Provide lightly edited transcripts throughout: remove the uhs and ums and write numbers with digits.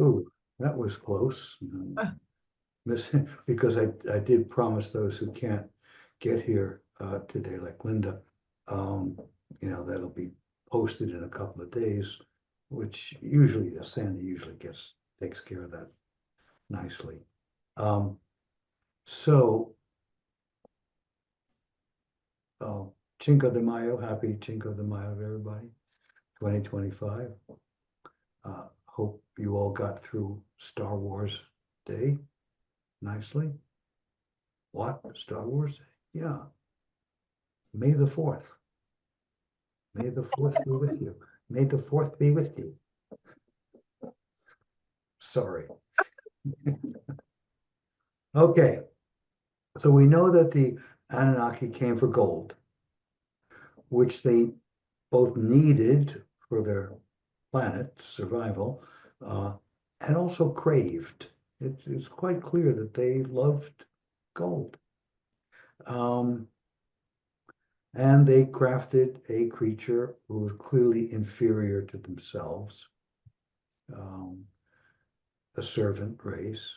Ooh, that was close. Missing because I did promise those who can't get here today, like Linda, um, that'll be posted in a couple of days, which usually Sandy usually takes care of that nicely. Um, so Cinco de Mayo, happy Cinco de Mayo, everybody. 2025. Hope you all got through Star Wars Day nicely. What? Star Wars Day? Yeah. May the 4th. May the 4th be with you. May the 4th be with you. Sorry. Okay. So we know that the Anunnaki came for gold, which they both needed for their planet's survival, and also craved. It's quite clear that they loved gold. And they crafted a creature who was clearly inferior to themselves, a servant race,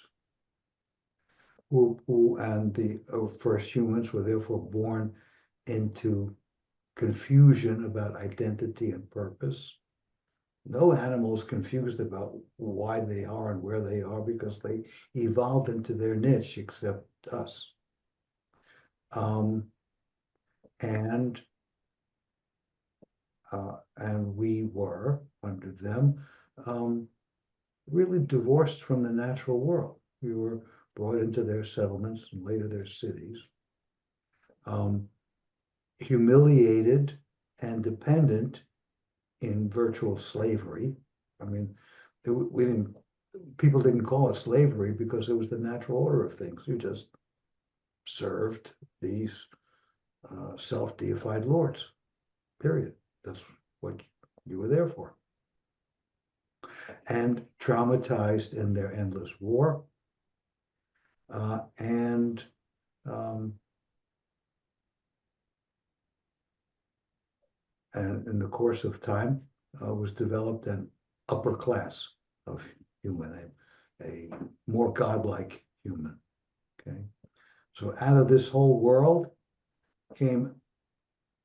who and the first humans were therefore born into confusion about identity and purpose. No animal is confused about why they are and where they are because they evolved into their niche, except us. And we were, under them, really divorced from the natural world. We were brought into their settlements and later their cities, humiliated and dependent in virtual slavery. I mean, people didn't call it slavery because it was the natural order of things. You just served these self-deified lords, period. That's what you were there for. And traumatized in their endless war, and in the course of time was developed an upper class of human, a more godlike human. Okay, so out of this whole world came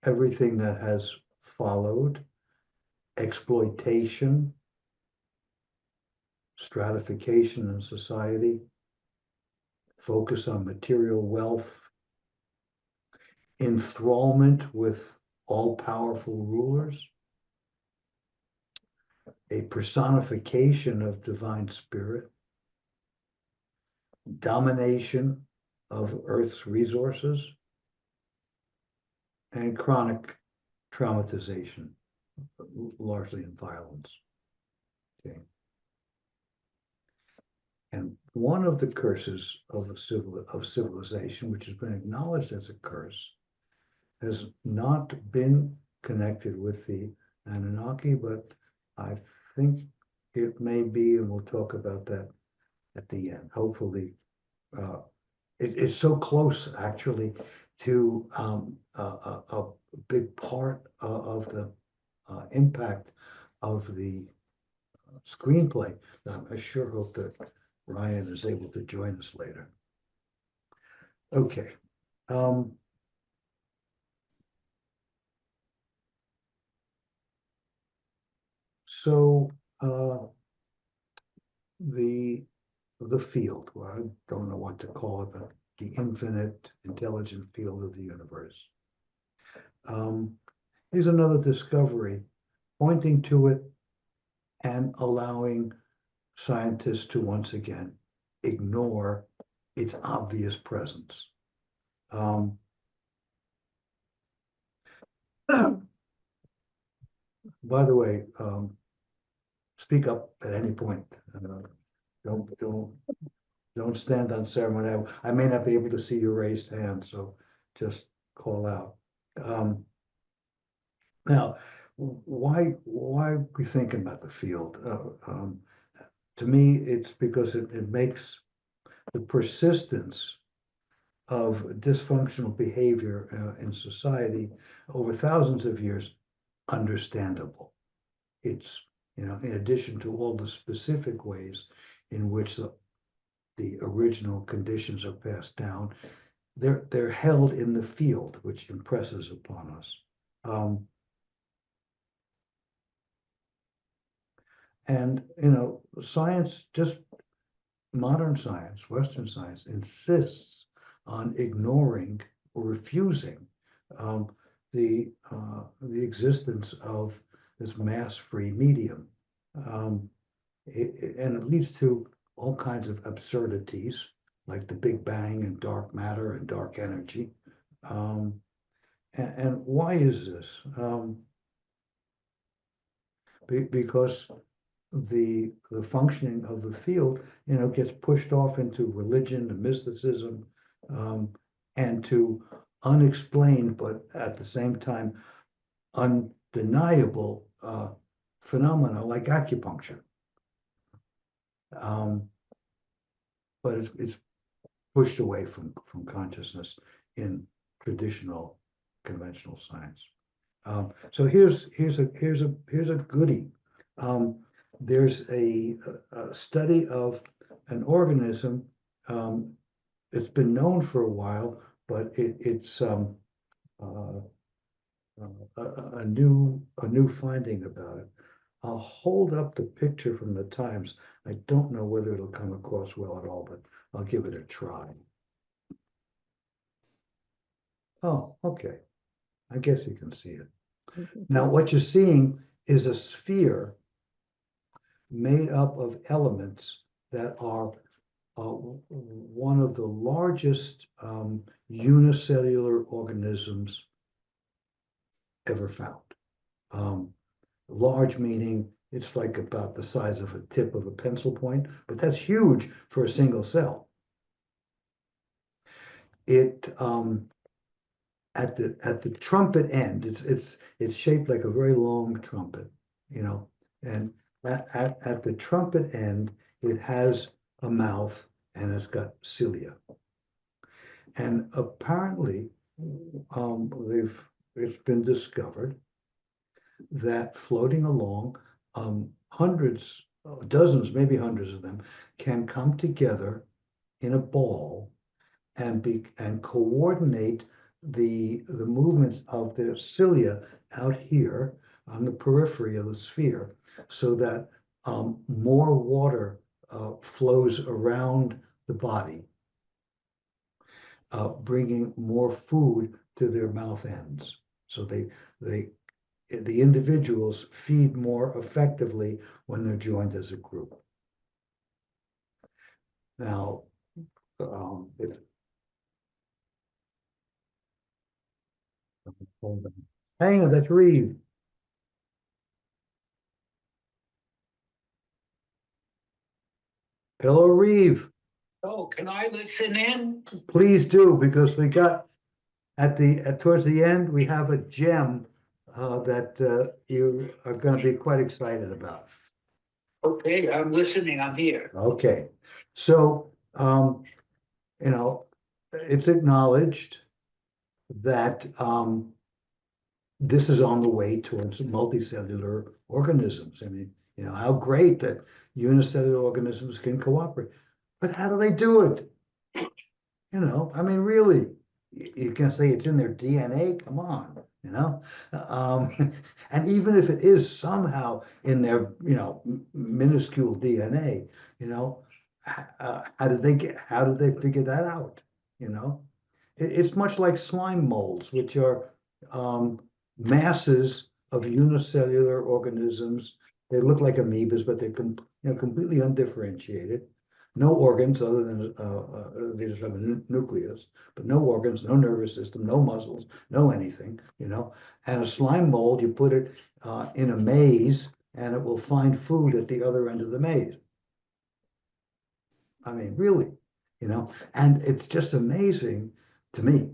everything that has followed: exploitation, stratification in society, focus on material wealth, enthrallment with all-powerful rulers, a personification of divine spirit, domination of Earth's resources, and chronic traumatization, largely in violence. Okay. And one of the curses of civilization, which has been acknowledged as a curse, has not been connected with the Anunnaki, but I think it may be, and we'll talk about that at the end. Hopefully, it's so close actually to a big part of the impact of the screenplay. I sure hope that Ryan is able to join us later. Okay. So the field, well, I don't know what to call it, but the infinite intelligent field of the universe. Here's another discovery pointing to it and allowing scientists to once again ignore its obvious presence. By the way, speak up at any point. Don't stand on ceremony. I may not be able to see your raised hand, so just call out. Now, why are we thinking about the field? To me, it's because it makes the persistence of dysfunctional behavior in society over thousands of years understandable. It's in addition to all the specific ways in which the original conditions are passed down, they're held in the field, which impresses upon us. And science, just modern science, Western science, insists on ignoring or refusing the existence of this mass-free medium, and it leads to all kinds of absurdities, like the Big Bang and dark matter and dark energy. And why is this? Because the functioning of the field, gets pushed off into religion and mysticism, and to unexplained, but at the same time undeniable phenomena like acupuncture. But it's pushed away from consciousness in traditional conventional science. So here's a goodie. There's a study of an organism. It's been known for a while, but it's a new finding about it. I'll hold up the picture from the Times. I don't know whether it'll come across well at all, but I'll give it a try. Oh, okay. I guess you can see it. Now, what you're seeing is a sphere made up of elements that are one of the largest unicellular organisms ever found. Large meaning it's like about the size of a tip of a pencil point, but that's huge for a single cell. It at the trumpet end, it's shaped like a very long trumpet, and at the trumpet end, it has a mouth and it's got cilia. And apparently, it's been discovered that floating along, hundreds, dozens, maybe hundreds of them, can come together in a ball and coordinate the movements of their cilia out here on the periphery of the sphere, so that more water flows around the body, bringing more food to their mouth ends. So the individuals feed more effectively when they're joined as a group. Now, hang on, that's Reeve. Hello, Reeve. Oh, can I listen in? Please do, because we got towards the end, we have a gem that you are going to be quite excited about. Okay, I'm listening, I'm here. Okay, so it's acknowledged that this is on the way towards multicellular organisms. I mean, how great that unicellular organisms can cooperate. But how do they do it? I mean, really, you can say it's in their DNA. Come on, and even if it is somehow in their, minuscule DNA, how did they figure that out? It's much like slime molds, which are masses of unicellular organisms. They look like amoebas, but they're completely undifferentiated. No organs other than they just have a nucleus, but no organs, no nervous system, no muscles, no anything. And a slime mold, you put it in a maze, and it will find food at the other end of the maze. I mean, really, and it's just amazing to me,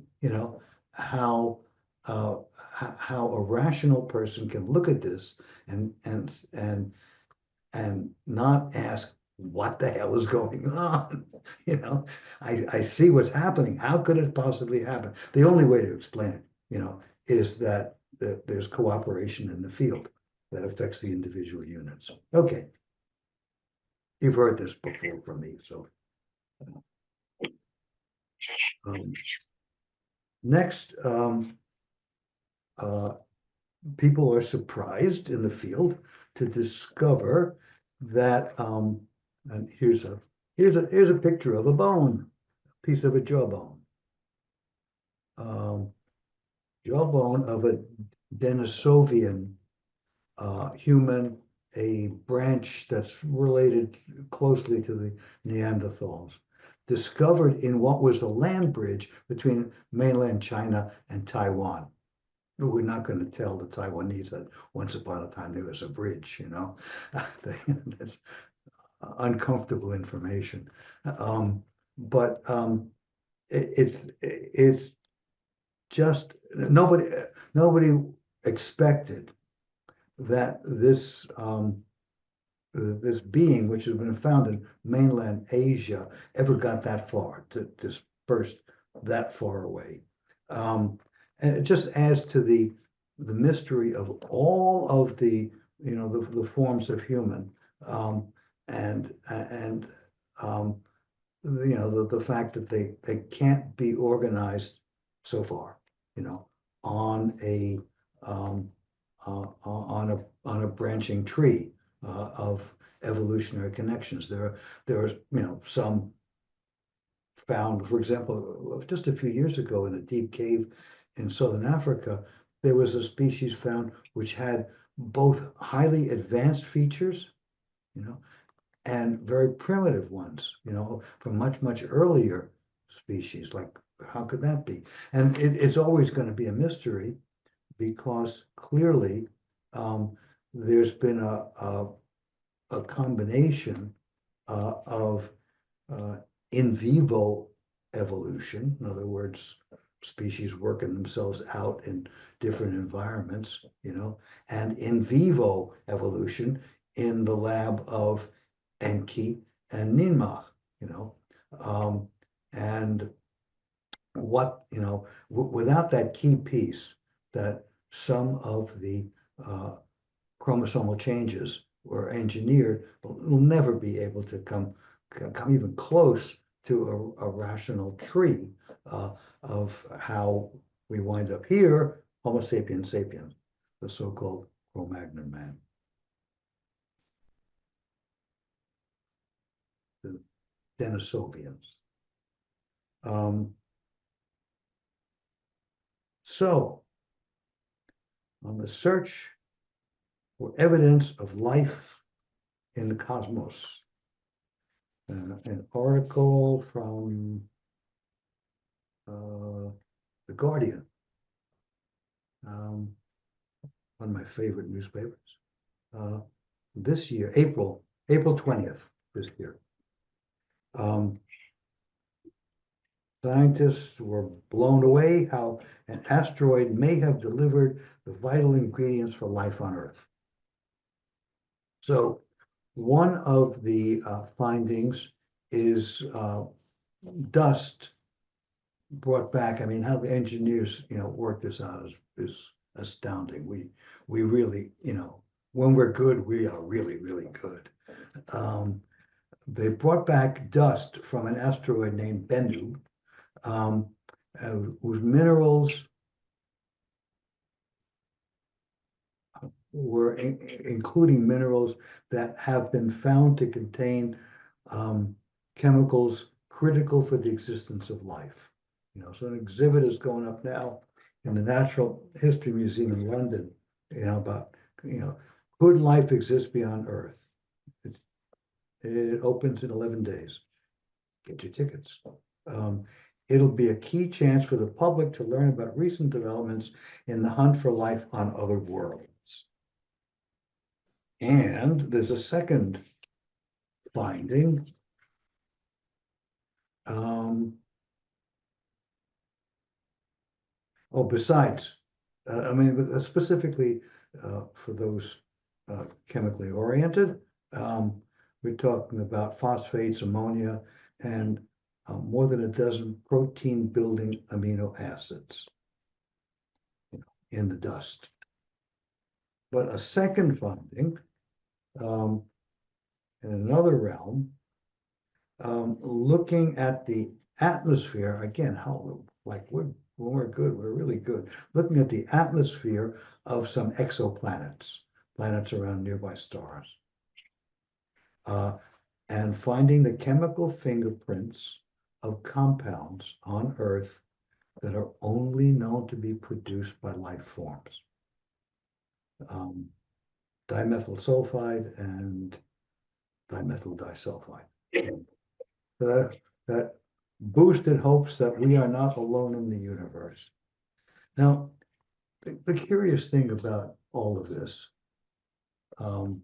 how a rational person can look at this and not ask what the hell is going on. I see what's happening. How could it possibly happen? The only way to explain it, is that there's cooperation in the field. that affects the individual units. Okay. You've heard this before from me, so. Um, Next, people are surprised in the field to discover that, and here's a picture of a bone, piece of a jawbone. Jawbone of a Denisovian human, a branch that's related closely to the Neanderthals, discovered in what was the land bridge between mainland China and Taiwan. We're not going to tell the Taiwanese that once upon a time there was a bridge, you know. That's uncomfortable information. But it's just nobody expected that this being, which has been found in mainland Asia, ever got that far to disperse that far away. And it just adds to the mystery of all of the the forms of human, and the fact that they can't be organized so far, on a on a branching tree of evolutionary connections. There are some found, for example, just a few years ago in a deep cave in southern Africa, there was a species found which had both highly advanced features, and very primitive ones, from much earlier species. Like, how could that be? And it's always going to be a mystery, because clearly there's been a combination of in vivo evolution. In other words, species working themselves out in different environments, and in vivo evolution in the lab of Enki and Ninmah, and what, without that key piece, that some of the chromosomal changes were engineered, will never be able to come even close to a rational tree of how we wind up here, Homo sapiens sapiens, the so-called Cro-Magnon man. The Denisovians. So, on the search for evidence of life in the cosmos, an article from The Guardian, one of my favorite newspapers, this year, April 20th, this year. Scientists were blown away how an asteroid may have delivered the vital ingredients for life on Earth. So one of the findings is dust brought back. I mean, how the engineers, work this out is astounding. We really, when we're good, we are really, really good. They brought back dust from an asteroid named Bennu, whose minerals were including minerals that have been found to contain chemicals critical for the existence of life. So an exhibit is going up now in the Natural History Museum in London, about, could life exist beyond Earth? It opens in 11 days. Get your tickets. It'll be a key chance for the public to learn about recent developments in the hunt for life on other worlds. And there's a second finding. Besides, I mean, specifically for those chemically oriented, we're talking about phosphates, ammonia, and more than a dozen protein-building amino acids in the dust. But a second finding, in another realm, looking at the atmosphere, again, how, like, when we're good, we're really good. Looking at the atmosphere of some exoplanets, planets around nearby stars. And finding the chemical fingerprints of compounds on Earth that are only known to be produced by life forms. Dimethyl sulfide and dimethyl disulfide. That boosted hopes that we are not alone in the universe. Now, the curious thing about all of this, the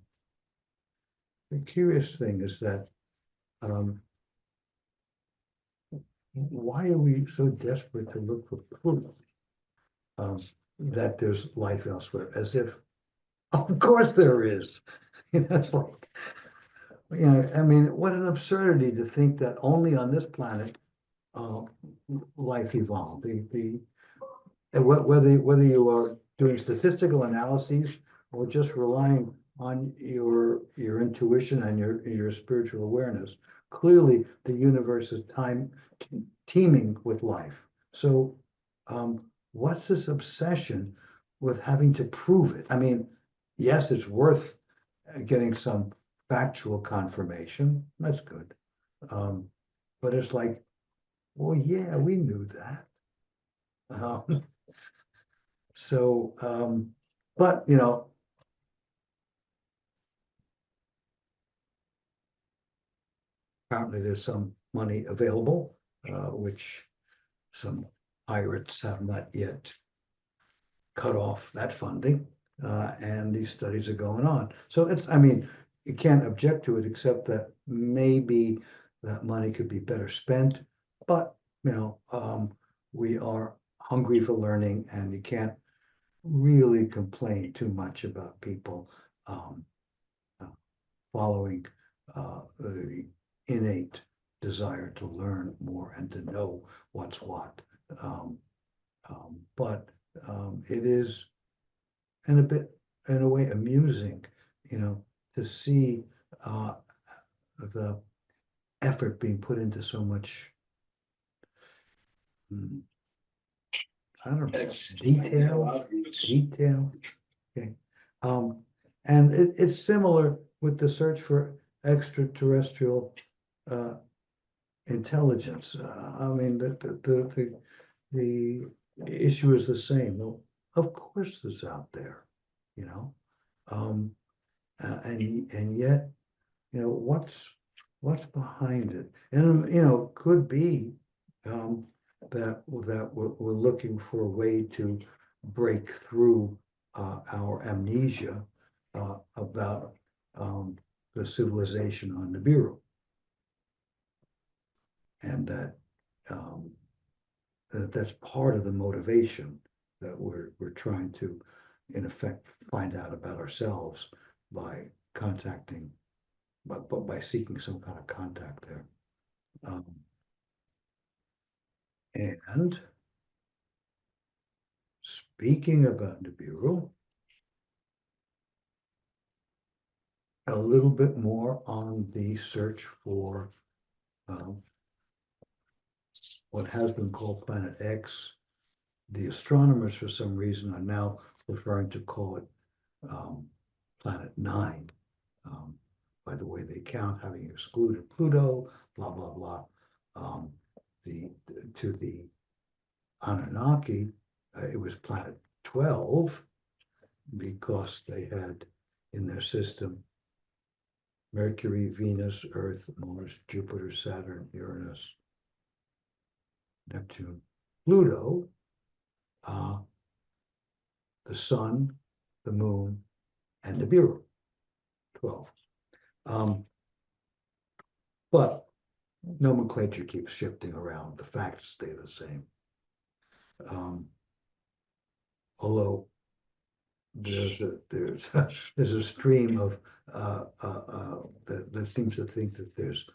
curious thing is that why are we so desperate to look for proof that there's life elsewhere? As if, of course there is. It's like, I mean, what an absurdity to think that only on this planet life evolved. Whether you are doing statistical analyses or just relying on your intuition and your spiritual awareness, clearly the universe is teeming with life. So what's this obsession with having to prove it? I mean, yes, it's worth getting some factual confirmation. That's good. But it's like, well, yeah, we knew that. But apparently there's some money available, which some pirates have not yet cut off that funding, and these studies are going on. So I mean, you can't object to it, except that maybe that money could be better spent. But we are hungry for learning, and you can't really complain too much about people following the innate desire to learn more and to know what's what. But it is in a way amusing, to see the effort being put into so much, I don't know, detail. Okay. And it's similar with the search for extraterrestrial intelligence. I mean, the issue is the same. Well, of course it's out there, and yet, what's behind it? And could be that we're looking for a way to break through our amnesia about the civilization on Nibiru, and that's part of the motivation that we're trying to, in effect, find out about ourselves by contacting, but by seeking some kind of contact there. And speaking about Nibiru, a little bit more on the search for what has been called Planet X. The astronomers, for some reason, are now preferring to call it Planet 9, by the way they count, having excluded Pluto, blah, blah, blah. To the Anunnaki, it was Planet 12, because they had in their system Mercury, Venus, Earth, Mars, Jupiter, Saturn, Uranus, Neptune, Pluto, the Sun, the Moon, and Nibiru, 12. But nomenclature keeps shifting around. The facts stay the same. Although there's a stream of that seems to think that there's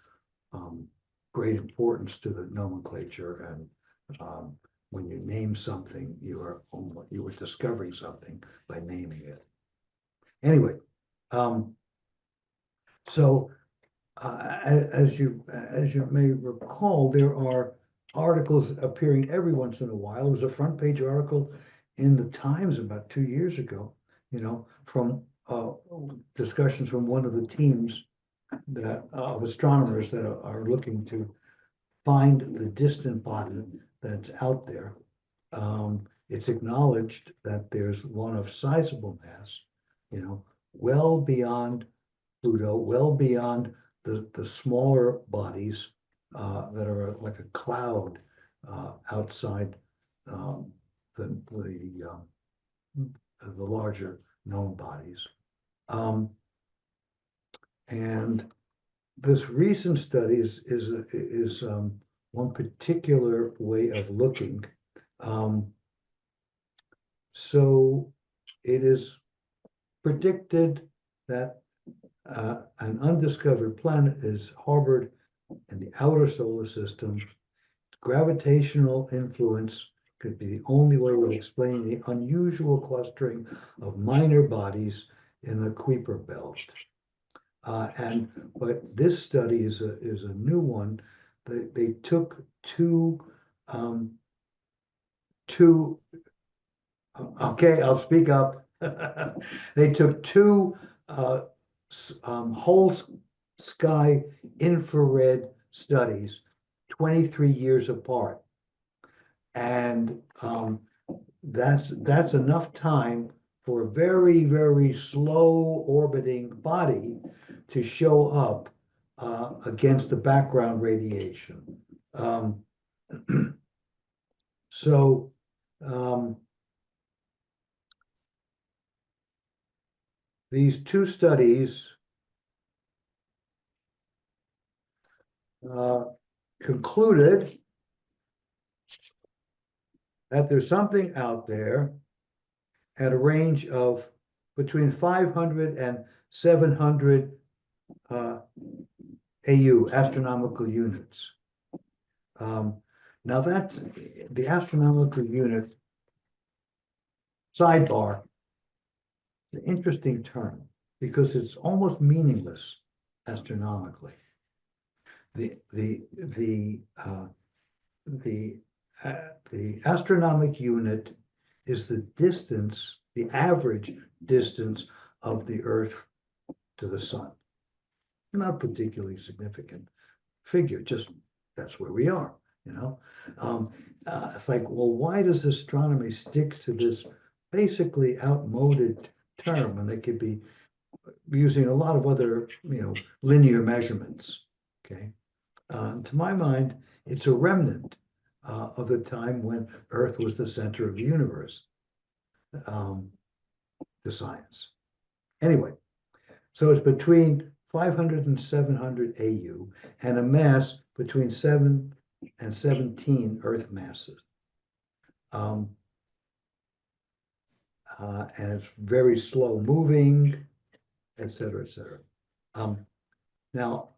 great importance to the nomenclature, and when you name something, you are discovering something by naming it. Anyway, so as you may recall, there are articles appearing every once in a while. There was a front page article in the Times about 2 years ago, from discussions from one of the teams that of astronomers that are looking to find the distant body that's out there. It's acknowledged that there's one of sizable mass, well beyond Pluto, well beyond the smaller bodies that are like a cloud outside the larger known bodies. And this recent study is one particular way of looking. So it is predicted that an undiscovered planet is harbored in the outer solar system. Gravitational influence could be the only way of explaining the unusual clustering of minor bodies in the Kuiper belt. But this study is a new one. They took two. Okay, I'll speak up. They took two whole sky infrared studies, 23 years apart, and that's enough time for a very, very slow orbiting body to show up against the background radiation. So these two studies concluded that there's something out there at a range of between 500 and 700 AU, astronomical units. Now that's the astronomical unit sidebar. It's an interesting term because it's almost meaningless astronomically. The astronomic unit is the distance, the average distance of the Earth to the sun. Not particularly significant figure, just that's where we are, It's like, well, why does astronomy stick to this basically outmoded term when they could be using a lot of other, linear measurements, okay? To my mind, it's a remnant of the time when Earth was the center of the universe, the science. Anyway, so it's between 500 and 700 AU and a mass between 7 and 17 Earth masses. And it's very slow moving, et cetera, et cetera. Now,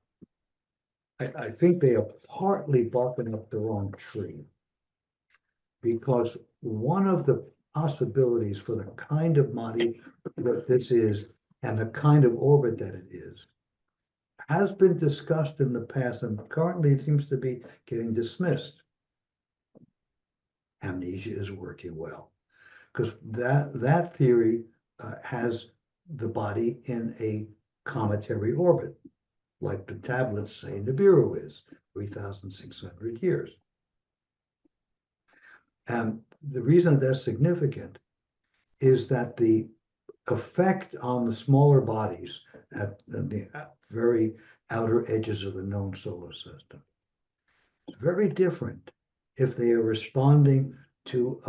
I think they are partly barking up the wrong tree because one of the possibilities for the kind of body that this is and the kind of orbit that it is has been discussed in the past, and currently it seems to be getting dismissed. Amnesia is working well because that theory has the body in a cometary orbit, like the tablets say Nibiru is, 3,600 years. And the reason that's significant is that the effect on the smaller bodies at the very outer edges of the known solar system is very different if they are responding to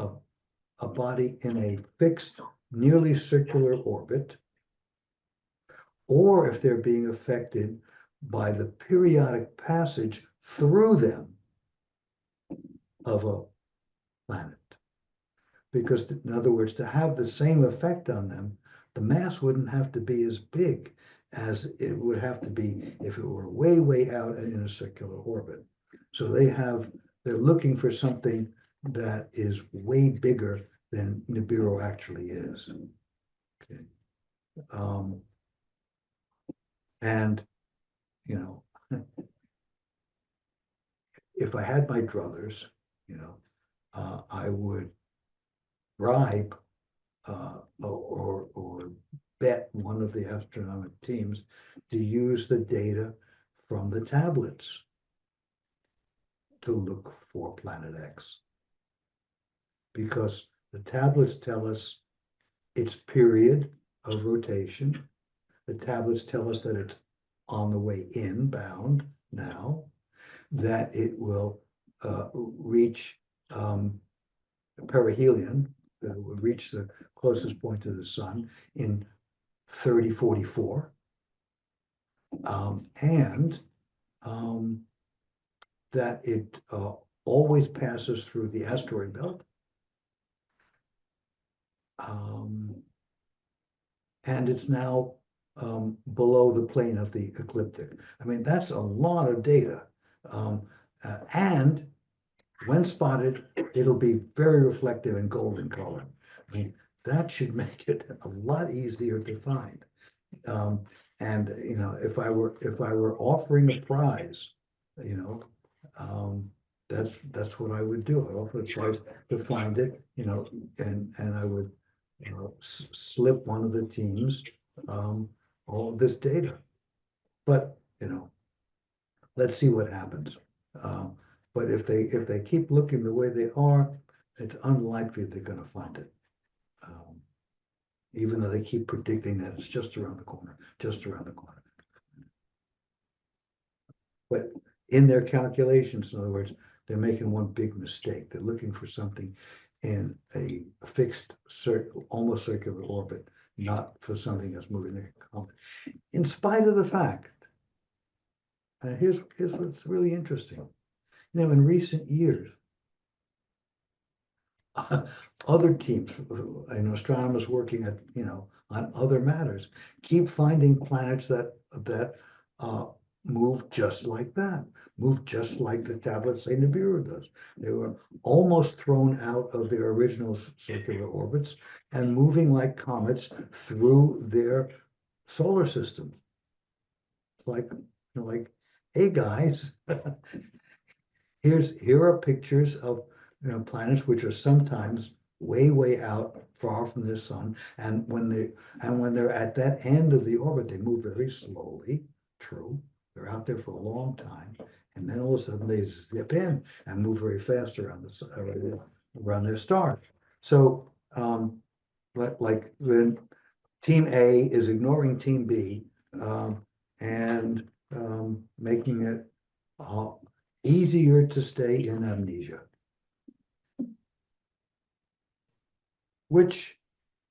a body in a fixed, nearly circular orbit, or if they're being affected by the periodic passage through them of a planet. Because, in other words, to have the same effect on them, the mass wouldn't have to be as big as it would have to be if it were way, way out in a circular orbit. So they're looking for something that is way bigger than Nibiru actually is. Okay. Um, and, you know, if I had my druthers, I would bribe or bet one of the astronomic teams to use the data from the tablets to look for Planet X. Because the tablets tell us its period of rotation. The tablets tell us that it's on the way inbound now, that it will reach perihelion, that it will reach the closest point to the sun in 3044. And that it always passes through the asteroid belt. And it's now below the plane of the ecliptic. I mean, that's a lot of data. And when spotted, it'll be very reflective and golden color. I mean, that should make it a lot easier to find. And if I were offering a prize, that's what I would do. I'd offer a prize to find it, and I would slip one of the teams all of this data. But let's see what happens. But if they keep looking the way they are, it's unlikely they're going to find it. Even though they keep predicting that it's just around the corner, just around the corner. But in their calculations, in other words, they're making one big mistake. They're looking for something in a fixed, almost circular orbit, not for something that's moving like a comet. In spite of the fact, here's what's really interesting. In recent years, other teams and astronomers working at on other matters keep finding planets that move just like that, move just like the tablets say Nibiru does. They were almost thrown out of their original circular orbits and moving like comets through their solar system. Like, hey guys, here are pictures of planets which are sometimes way out, far from the sun, and when they're at that end of the orbit, they move very slowly. True, they're out there for a long time, and then all of a sudden they zip in and move very fast around their star. So, like then Team A is ignoring Team B and making it easier to stay in amnesia, which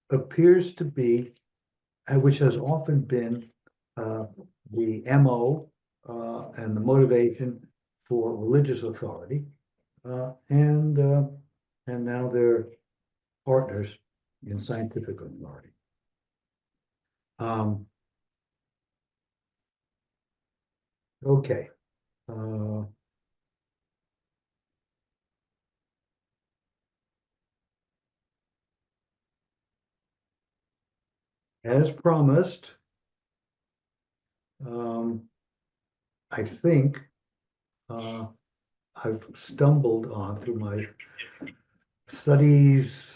appears to be, which has often been the MO and the motivation for religious authority, and now they're partners in scientific authority. Okay. As promised, I think I've stumbled on through my studies,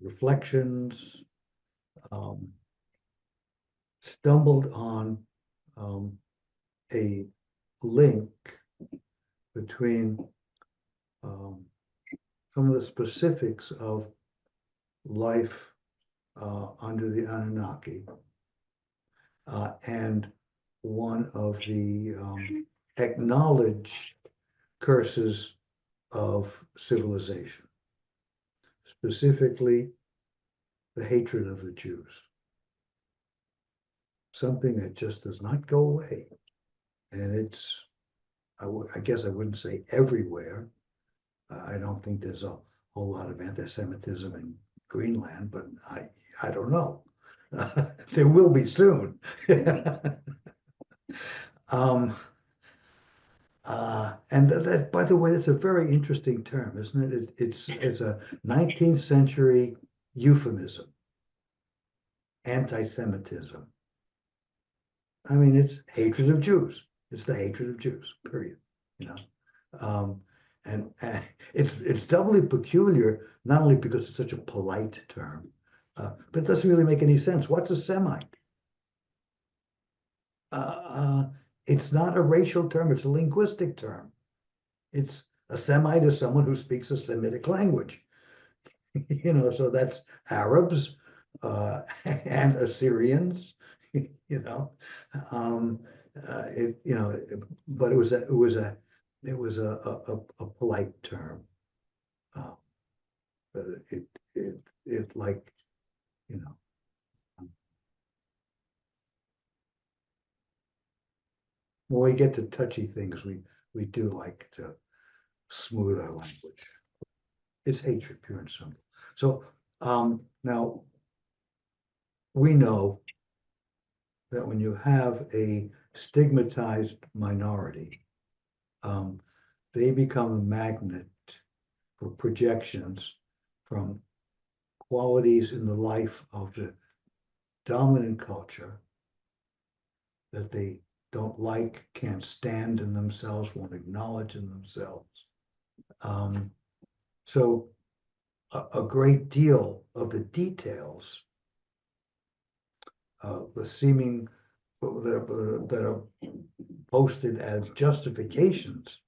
reflections, stumbled on a link between some of the specifics of life under the Anunnaki and one of the acknowledged curses of civilization, specifically the hatred of the Jews. Something that just does not go away. And it's, I guess I wouldn't say everywhere. I don't think there's a whole lot of anti-Semitism in Greenland, but I don't know. There will be soon. And that, by the way, that's a very interesting term, isn't it? It's a 19th century euphemism. anti-Semitism. I mean, it's hatred of Jews. It's the hatred of Jews, period. You know, and it's doubly peculiar, not only because it's such a polite term, but it doesn't really make any sense. What's a Semite? It's not a racial term, it's a linguistic term. It's a Semite is someone who speaks a Semitic language. You know, so that's Arabs and Assyrians, you know. You know, but it was a polite term. Uh, but it like, you know, when we get to touchy things, we do like to smooth our language. It's hatred, pure and simple. So now we know that when you have a stigmatized minority, they become a magnet for projections from qualities in the life of the dominant culture that they don't like, can't stand in themselves, won't acknowledge in themselves. So a great deal of the details, the seeming that are posted as justifications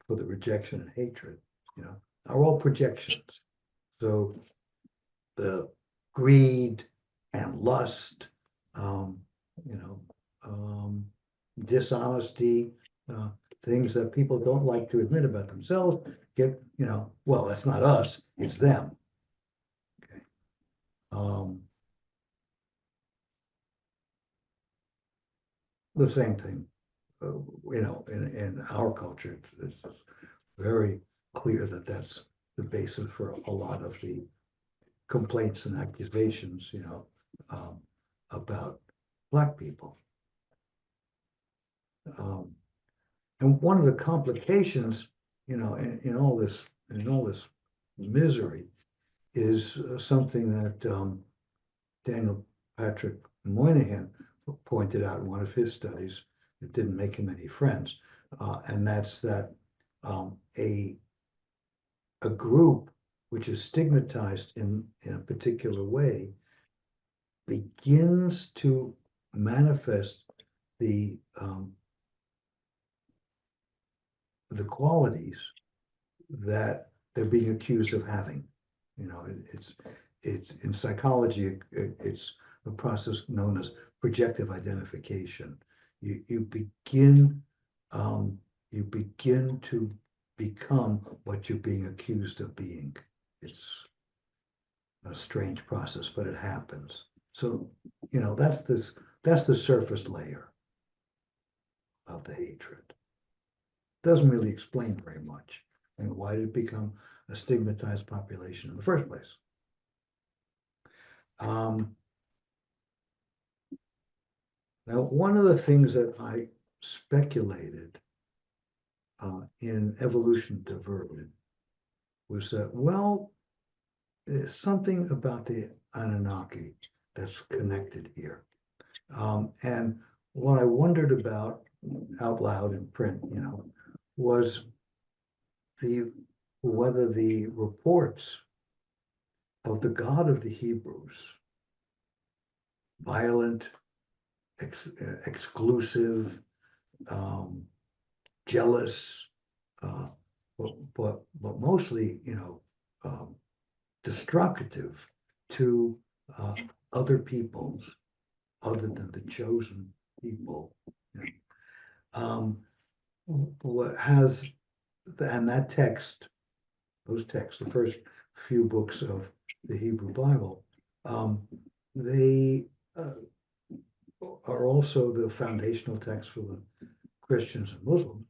for the rejection and hatred, you know, are all projections. So the greed and lust, you know, dishonesty, things that people don't like to admit about themselves get, you know, well, that's not us, it's them. Okay. The same thing, you know, in our culture, it's very clear that that's the basis for a lot of the complaints and accusations, you know, about Black people. And one of the complications, you know, in all this misery is something that Daniel Patrick Moynihan pointed out in one of his studies. It didn't make him any friends, and that's that a group which is stigmatized in a particular way begins to manifest the qualities that they're being accused of having. You know, it's in psychology, it's a process known as projective identification. You begin to become what you're being accused of being. It's a strange process, but it happens. So, you know, that's the surface layer of the hatred. Doesn't really explain very much. And why did it become a stigmatized population in the first place? Now, one of the things that I speculated in Evolution Diverted was that, well, there's something about the Anunnaki that's connected here. And what I wondered about out loud in print, you know, was whether the reports of the God of the Hebrews, violent, exclusive, jealous, but mostly, you know, destructive to other peoples other than the chosen people. You know. What has, and that text, those texts, the first few books of the Hebrew Bible, they are also the foundational text for the Christians and Muslims.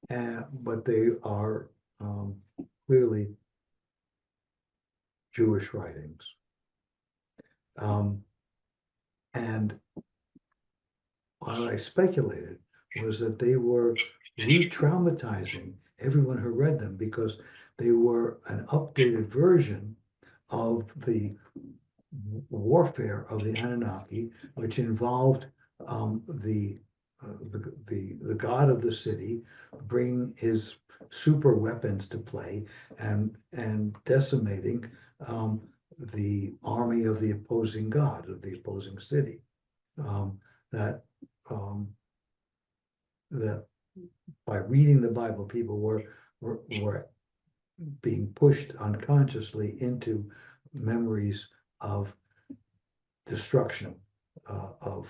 But they are clearly Jewish writings. And what I speculated was that they were re-traumatizing everyone who read them because they were an updated version of the warfare of the Anunnaki, which involved the god of the city bringing his super weapons to play and decimating the army of the opposing god of the opposing city. Um, that um, that by reading the Bible, people were being pushed unconsciously into memories of destruction of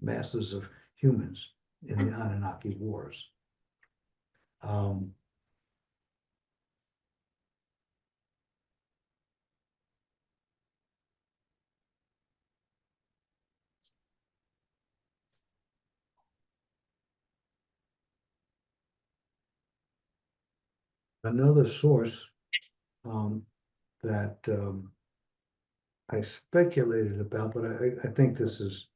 masses of humans in the Anunnaki wars. Um, Another source that I speculated about, but I think this is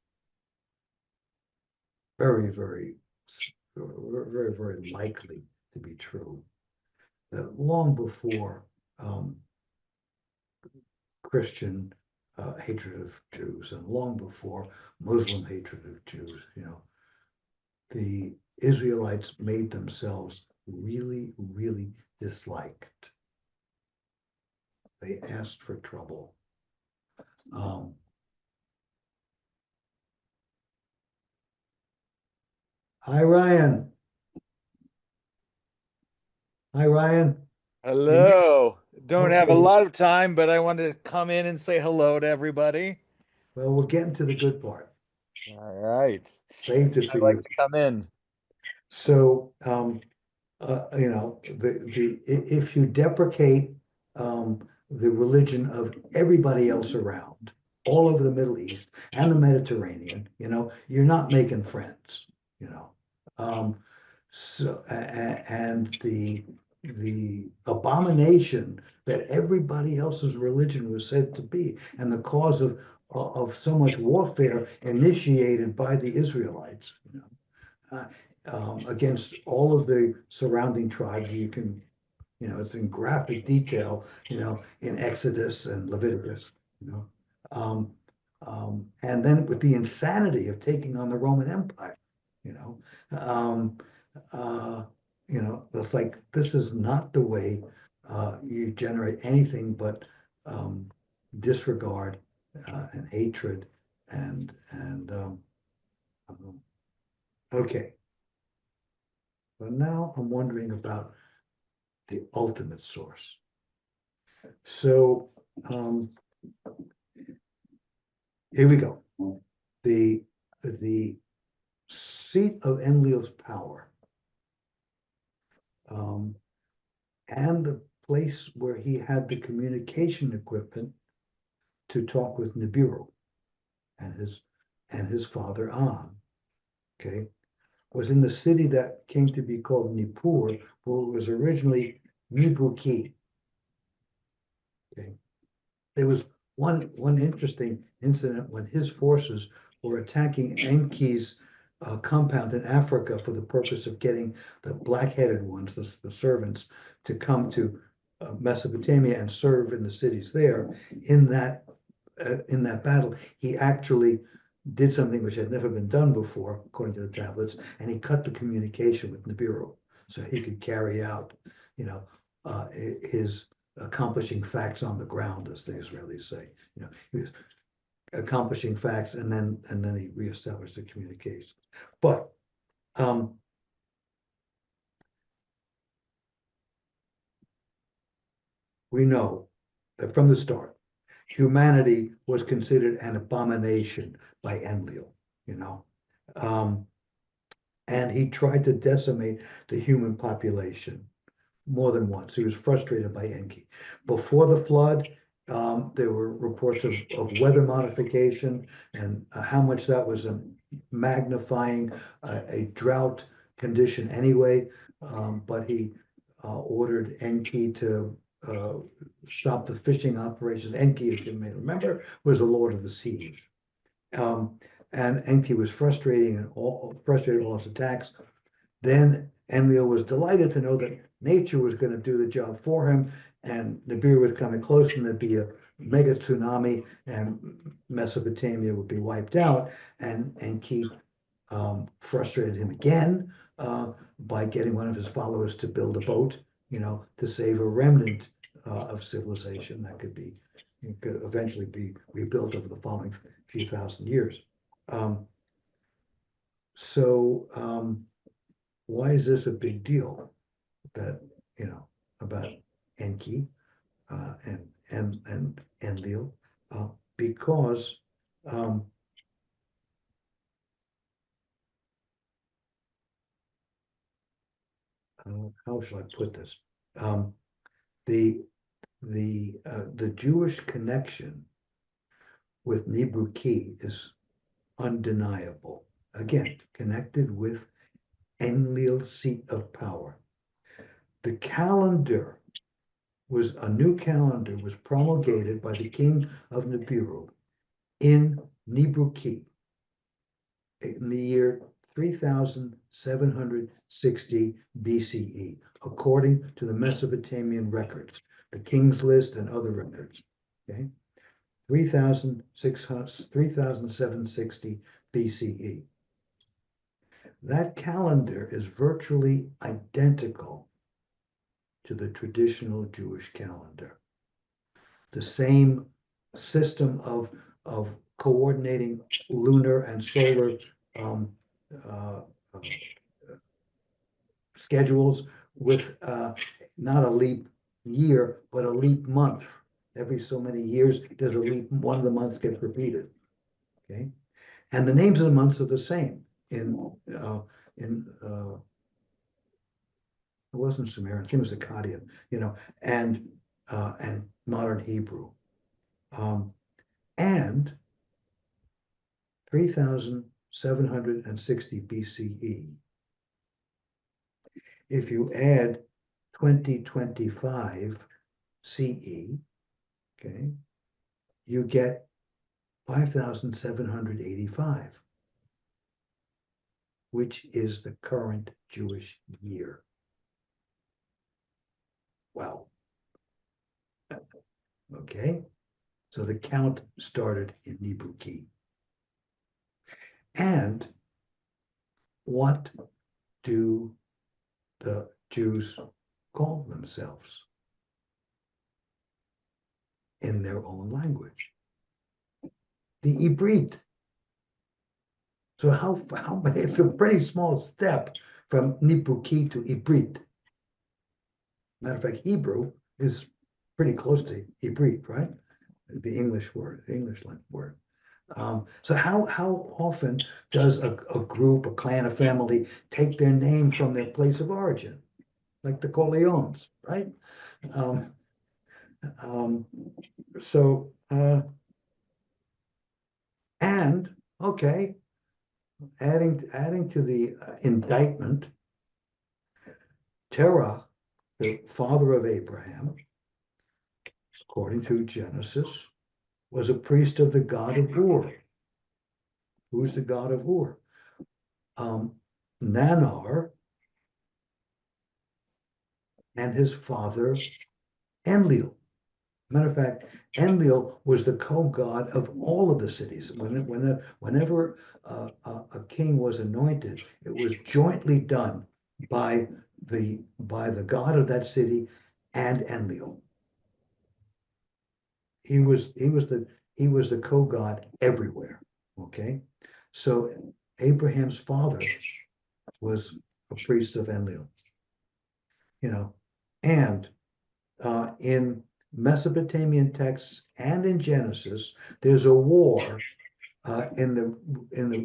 very, very, very, very likely to be true. That long before Christian hatred of Jews and long before Muslim hatred of Jews, the Israelites made themselves really, really disliked. They asked for trouble. Um, Hi, Ryan. Hi, Ryan. Hello. Don't have a Okay, lot of time, but I wanted to come in and say hello to everybody. well, we're getting to the good part. All right. Saved it I for like you. to come in. So, if you deprecate the religion of everybody else around, all over the Middle East and the Mediterranean, you're not making friends, you know. Um, and the abomination that everybody else's religion was said to be, and the cause of so much warfare initiated by the Israelites, against all of the surrounding tribes. It's in graphic detail, in Exodus and Leviticus, you know. Um, and then with the insanity of taking on the Roman Empire, you know, um, uh, it's like this is not the way you generate anything but disregard and hatred and um, okay. But now I'm wondering about the ultimate source. So here we go. The seat of Enlil's power and the place where he had the communication equipment to talk with Nibiru and his father An, okay, was in the city that came to be called Nippur, where it was originally Nibuki. Okay. There was one interesting incident when his forces were attacking Enki's compound in Africa for the purpose of getting the black-headed ones, the servants, to come to Mesopotamia and serve in the cities there. In that battle, he actually did something which had never been done before, according to the tablets, and he cut the communication with Nibiru so he could carry out, his accomplishing facts on the ground, as the Israelis say. He was accomplishing facts, and then he reestablished the communications. But we know that from the start, humanity was considered an abomination by Enlil. You know, um, and he tried to decimate the human population more than once. He was frustrated by Enki. Before the flood, there were reports of weather modification and how much that was magnifying a drought condition anyway. But he ordered Enki to stop the fishing operations. Enki, if you may remember, was the lord of the seas. Um, and Enki was frustrated all his attacks. Then Enlil was delighted to know that nature was going to do the job for him, and Nibiru was coming close, and there'd be a mega tsunami, and Mesopotamia would be wiped out, and Enki frustrated him again by getting one of his followers to build a boat, to save a remnant of civilization that could eventually be rebuilt over the following few thousand years. So why is this a big deal that, about Enki and Enlil? Because how shall I put this? The Jewish connection with Nibruki is undeniable. Again, connected with Enlil's seat of power. The calendar a new calendar was promulgated by the king of Nibiru in Nibruki in the year 3760 BCE, according to the Mesopotamian records, the King's List and other records. Okay, 3760 BCE. That calendar is virtually identical to the traditional Jewish calendar. The same system of coordinating lunar and solar schedules with not a leap year, but a leap month. Every so many years, there's a leap, one of the months gets repeated. Okay, and the names of the months are the same in it wasn't Sumerian, I think it was Akkadian, and modern Hebrew. And 3760 BCE. If you add 2025 CE, okay, you get 5785, which is the current Jewish year. Wow. Okay, so the count started in Nibruki. And what do the Jews call themselves in their own language? The Ibrit. So how it's a pretty small step from Nibruki to Ibrit. Matter of fact, Hebrew is pretty close to Ibrit, right? The English word, the English word. So how often does a group, a clan, a family take their name from their place of origin, like the Corleones, right? So and okay, adding to the indictment, Terah, the father of Abraham, according to Genesis, was a priest of the god of Ur. Who's the god of Ur? Nannar and his father Enlil. Matter of fact, Enlil was the co-god of all of the cities. Whenever a king was anointed, it was jointly done by the god of that city and Enlil. He was the co-god everywhere. Okay, so Abraham's father was a priest of Enlil. And in Mesopotamian texts and in Genesis, there's a war in the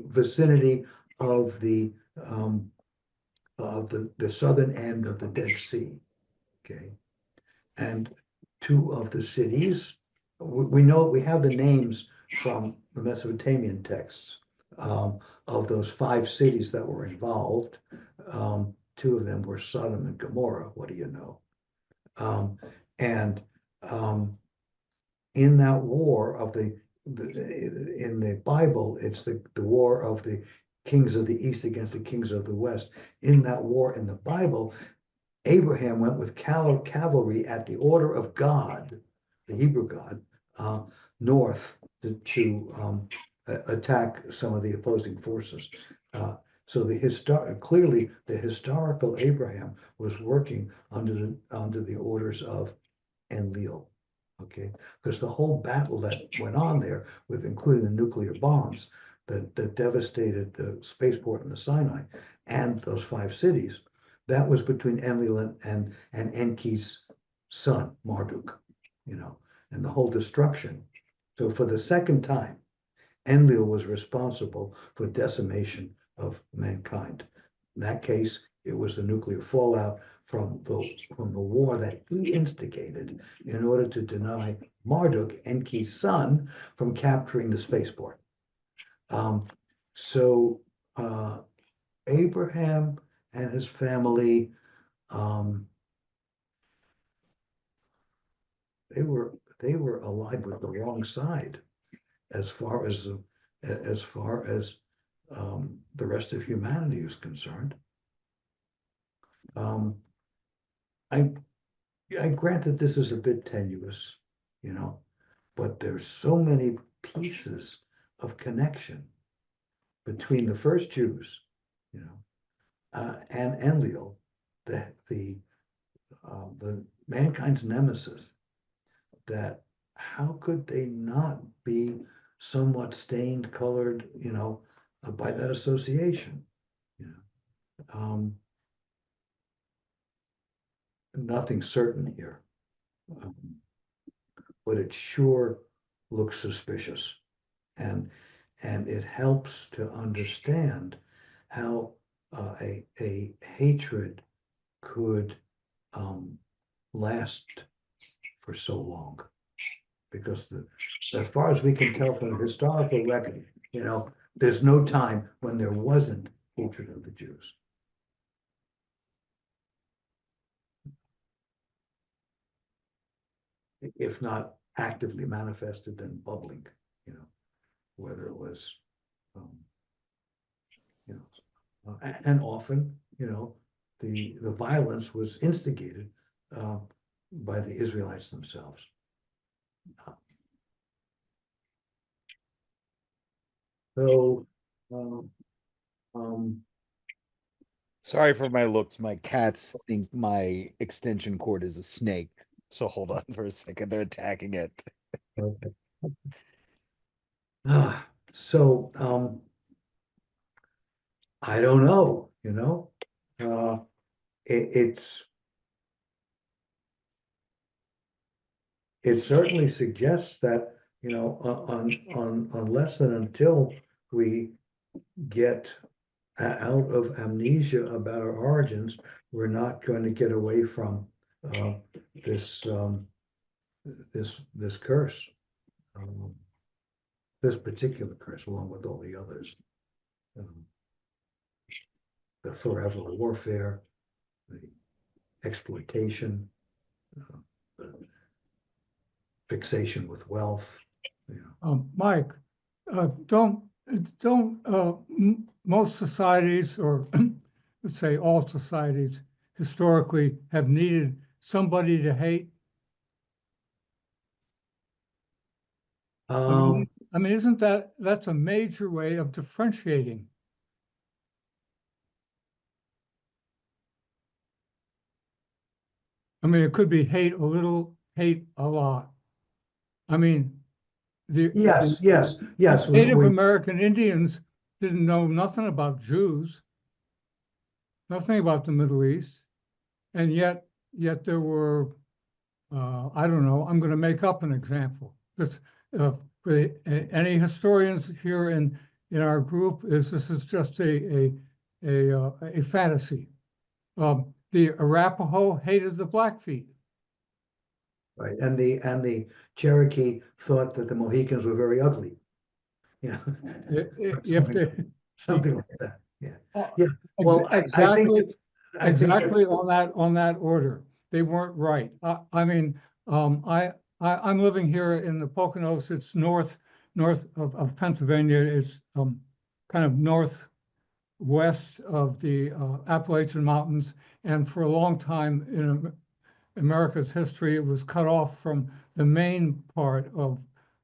vicinity of the southern end of the Dead Sea. Okay, and two of the cities, we have the names from the Mesopotamian texts of those 5 cities that were involved. 2 of them were Sodom and Gomorrah. What do you know? And in that war of in the Bible, it's the war of the kings of the east against the kings of the west. In that war in the Bible, Abraham went with cavalry at the order of God, the Hebrew God, north to attack some of the opposing forces. So clearly the historical Abraham was working under the orders of Enlil. Okay, because the whole battle that went on there, with including the nuclear bombs that devastated the spaceport in the Sinai and those 5 cities, that was between Enlil and Enki's son Marduk, and the whole destruction. So for the second time, Enlil was responsible for decimation of mankind. In that case, it was the nuclear fallout from the war that he instigated in order to deny Marduk, Enki's son, from capturing the spaceport. So Abraham and his family, they were allied with the wrong side as far as the rest of humanity is concerned. I grant that this is a bit tenuous, but there's so many pieces of connection between the first Jews, and Enlil, the mankind's nemesis, that how could they not be somewhat stained, colored, by that association? Nothing certain here, but it sure looks suspicious, and it helps to understand how a hatred could last for so long, because as far as we can tell from the historical record, there's no time when there wasn't hatred of the Jews. If not actively manifested, then bubbling, whether it was, and often, the violence was instigated by the Israelites themselves. So, Sorry for my looks. My cats think my extension cord is a snake. So hold on for a second. They're attacking it. okay. So, I don't know, it certainly suggests that, unless and until we get out of amnesia about our origins, we're not going to get away from this curse, this particular curse, along with all the others. The forever warfare, the exploitation, the fixation with wealth. Mike, don't most societies, or let's say all societies, historically have needed somebody to hate? I mean, isn't that's a major way of differentiating? I mean, it could be hate a little, hate a lot. I mean, Yes. Native American Indians didn't know nothing about Jews, nothing about the Middle East, and yet there were, I don't know, I'm going to make up an example. This, any historians here in our group, this is just a fantasy. The Arapaho hated the Blackfeet. Right, and the Cherokee thought that the Mohicans were very ugly. Something like that. Yeah. Well, exactly. I think exactly on that order. They weren't right. I mean, I'm living here in the Poconos. It's north of Pennsylvania. It's kind of west of the Appalachian Mountains, and for a long time in America's history, it was cut off from the main part of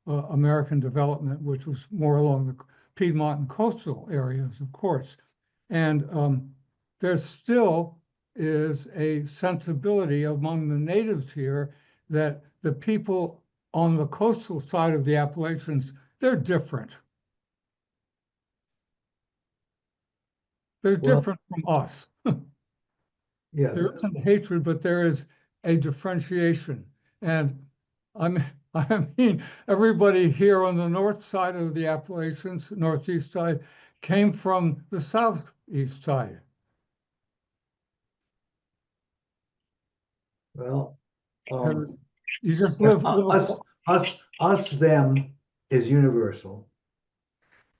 American development, which was more along the Piedmont and coastal areas, of course. And there still is a sensibility among the natives here that the people on the coastal side of the Appalachians, they're different. They're Well, different from us. yeah, There isn't hatred, but there is a differentiation. And I mean, I mean, everybody here on the north side of the Appalachians, northeast side, came from the southeast side. well, And you just yeah, live a little. them is universal.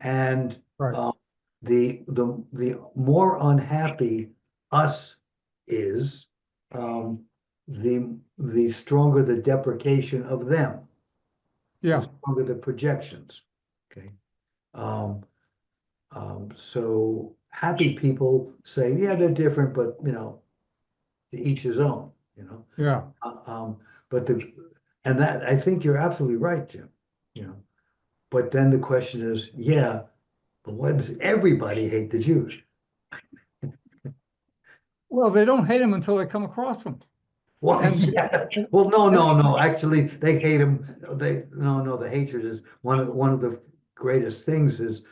And Right. the more unhappy us is, the stronger the deprecation of them, the Yeah, stronger the projections. Okay. So happy people say, yeah, they're different, but to each his own, yeah. But and that, I think you're absolutely right, Jim, but then the question is, yeah, but why does everybody hate the Jews? Well, they don't hate them until they come across them. Well, And yeah, well, no, actually, they hate him, no, the hatred is one of the greatest things is,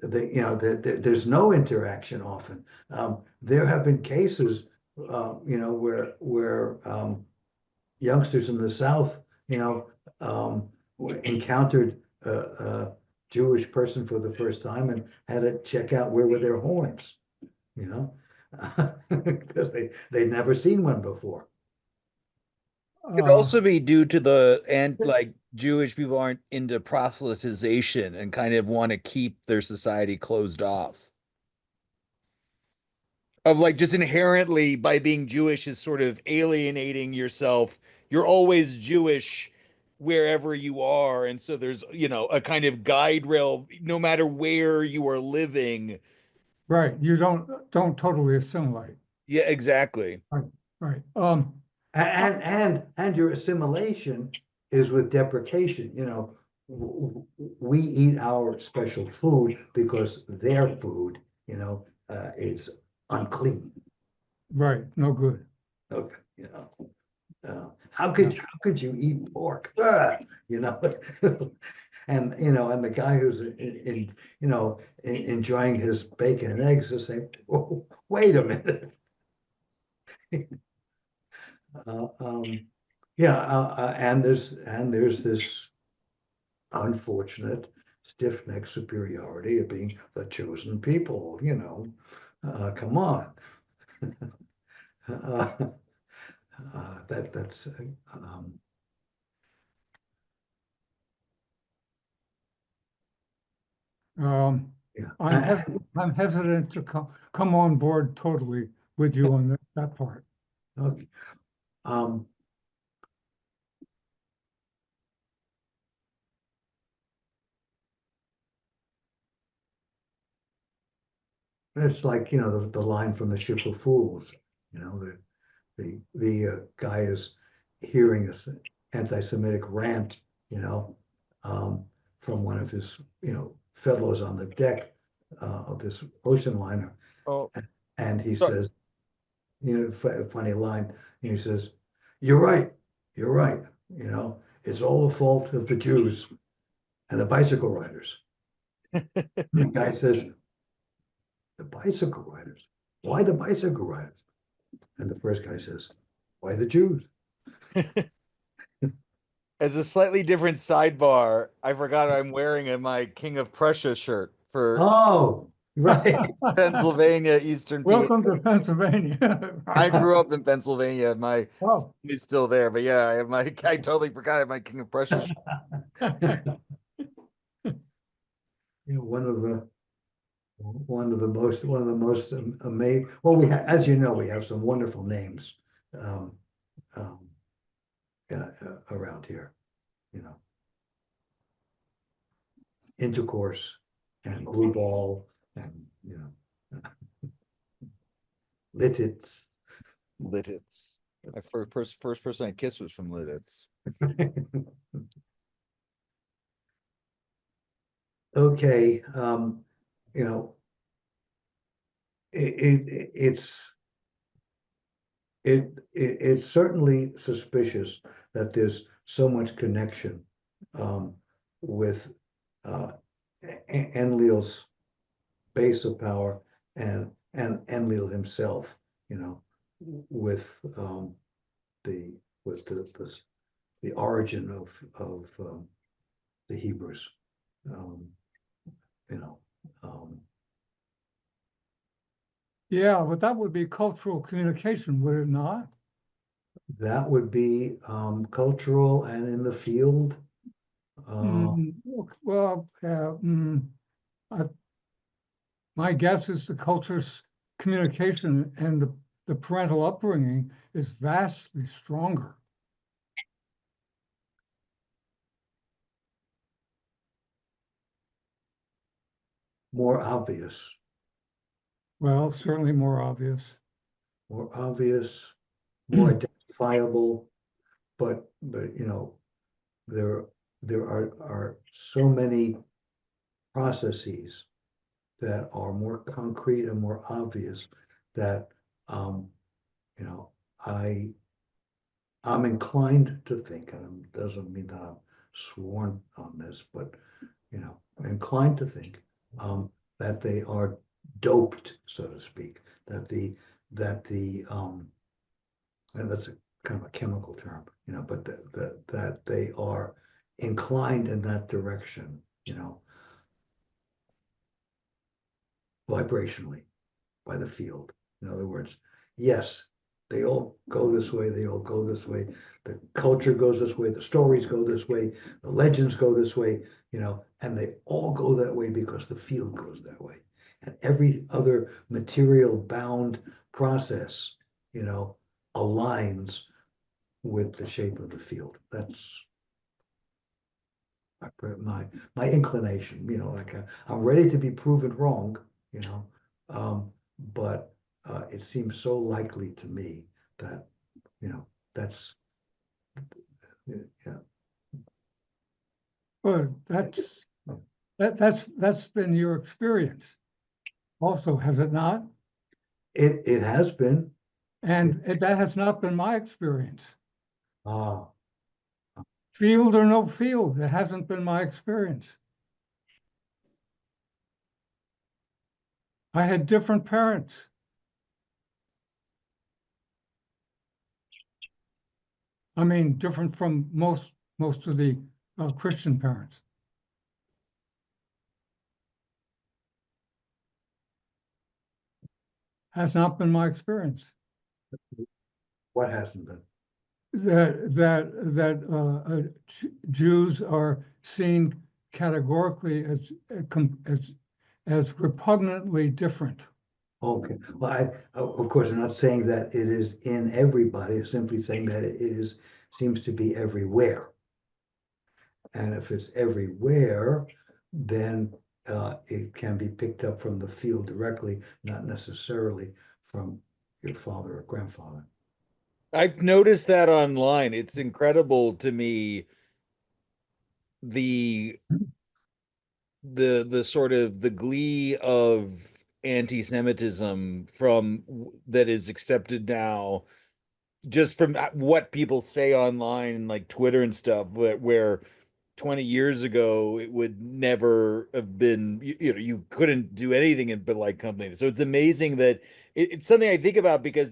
there's no interaction often. There have been cases, where youngsters in the South, encountered a Jewish person for the first time and had to check out where were their horns, because they'd never seen one before. Could also be due to like Jewish people aren't into proselytization and kind of want to keep their society closed off. Of like just inherently by being Jewish is sort of alienating yourself. You're always Jewish wherever you are. And so there's, a kind of guide rail, no matter where you are living. right, you don't totally assimilate. Yeah, exactly. Right, right. And your assimilation is with deprecation, we eat our special food because their food, is unclean. Right, no good. Okay, how could you eat pork? Ah, and and the guy who's enjoying his bacon and eggs is saying, oh, wait a minute. Yeah, and there's this unfortunate stiff-necked superiority of being the chosen people, come on. That's yeah. I'm hesitant to come on board totally with you on that part. Okay. It's like, the line from the Ship of Fools, the guy is hearing this anti-Semitic rant, from one of his, fellows on the deck of this ocean liner. Oh, And he says, funny line, and he says, you're right, it's all the fault of the Jews and the bicycle riders. The guy says, the bicycle riders? Why the bicycle riders? And the first guy says, why the Jews? as a slightly different sidebar, I forgot I'm wearing my King of Prussia shirt for Oh, right. Pennsylvania, Eastern PA. Welcome to Pennsylvania. I grew up in Pennsylvania. My Oh, family's still there, but yeah, I totally forgot I have my King of Prussia shirt. One of the most amazing. Well, as you know, we have some wonderful names, um, um, around here. Intercourse, and glue ball and, Littitz. Littitz. My first person I kissed was from Littitz. Okay, you know, it's certainly suspicious that there's so much connection with Enlil's base of power and Enlil himself, with the with the origin of the Hebrews. Um, you know, um, Yeah, but that would be cultural communication, would it not? that would be cultural and in the field. Well, I, my guess is the culture's communication and the parental upbringing is vastly stronger. More obvious, Well, certainly more obvious. more obvious, more identifiable, but there there are so many processes that are more concrete and more obvious that you know I I'm inclined to think, and it doesn't mean that I'm sworn on this, but inclined to think that they are doped, so to speak, that the and that's a kind of a chemical term, but that they are inclined in that direction, vibrationally by the field. In other words, yes, they all go this way, they all go this way, the culture goes this way, the stories go this way, the legends go this way, and they all go that way because the field goes that way. And every other material bound process, aligns with the shape of the field. That's my inclination, like I'm ready to be proven wrong, but it seems so likely to me that, that's, yeah, Well, that's been your experience also, has it not? it has been, And that has not been my experience. uh, Field or no field, it hasn't been my experience. I had different parents. I mean, different from most of the Christian parents. Has not been my experience. what hasn't been? That Jews are seen categorically as repugnantly different. Okay, well, of course, I'm not saying that it is in everybody, I'm simply saying that seems to be everywhere. And if it's everywhere, then it can be picked up from the field directly, not necessarily from your father or grandfather. I've noticed that online. It's incredible to me the the sort of the glee of anti-Semitism from that is accepted now just from what people say online, like Twitter and stuff, where 20 years ago it would never have been, you couldn't do anything in but like company. So it's amazing that it's something I think about because,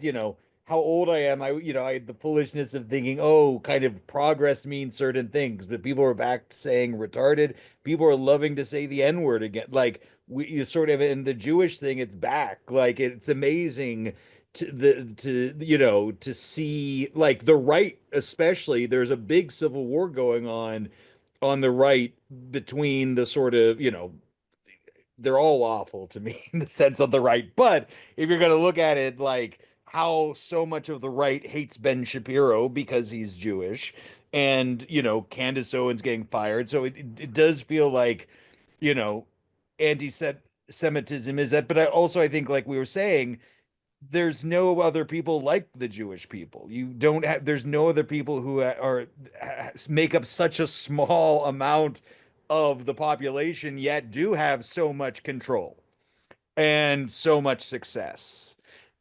how old I am. I had the foolishness of thinking, oh, kind of progress means certain things, but people are back saying retarded. People are loving to say the N word again. Like you sort of in the Jewish thing, it's back. Like it's amazing to see like the right, especially there's a big civil war going on the right between the sort of, they're all awful to me in the sense of the right. But if you're going to look at it like how so much of the right hates Ben Shapiro because he's Jewish, and Candace Owens getting fired, so it does feel like, you know anti-Semitism is that, but I think, like we were saying, there's no other people like the Jewish people. You don't have, there's no other people who make up such a small amount of the population, yet do have so much control and so much success.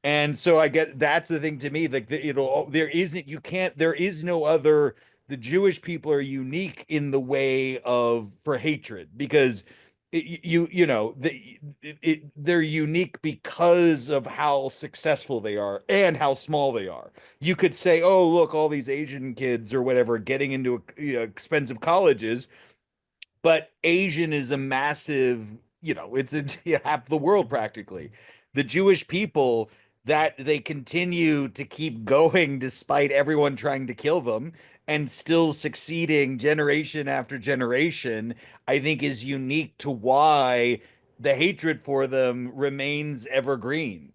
And so I get that's the thing to me, like there isn't, you can't, there is no other, the Jewish people are unique in the way of for hatred because they're unique because of how successful they are and how small they are. You could say, oh, look, all these Asian kids or whatever getting into expensive colleges, but Asian is a massive, it's half the world practically. The Jewish people, that they continue to keep going despite everyone trying to kill them and still succeeding generation after generation, I think is unique to why the hatred for them remains evergreen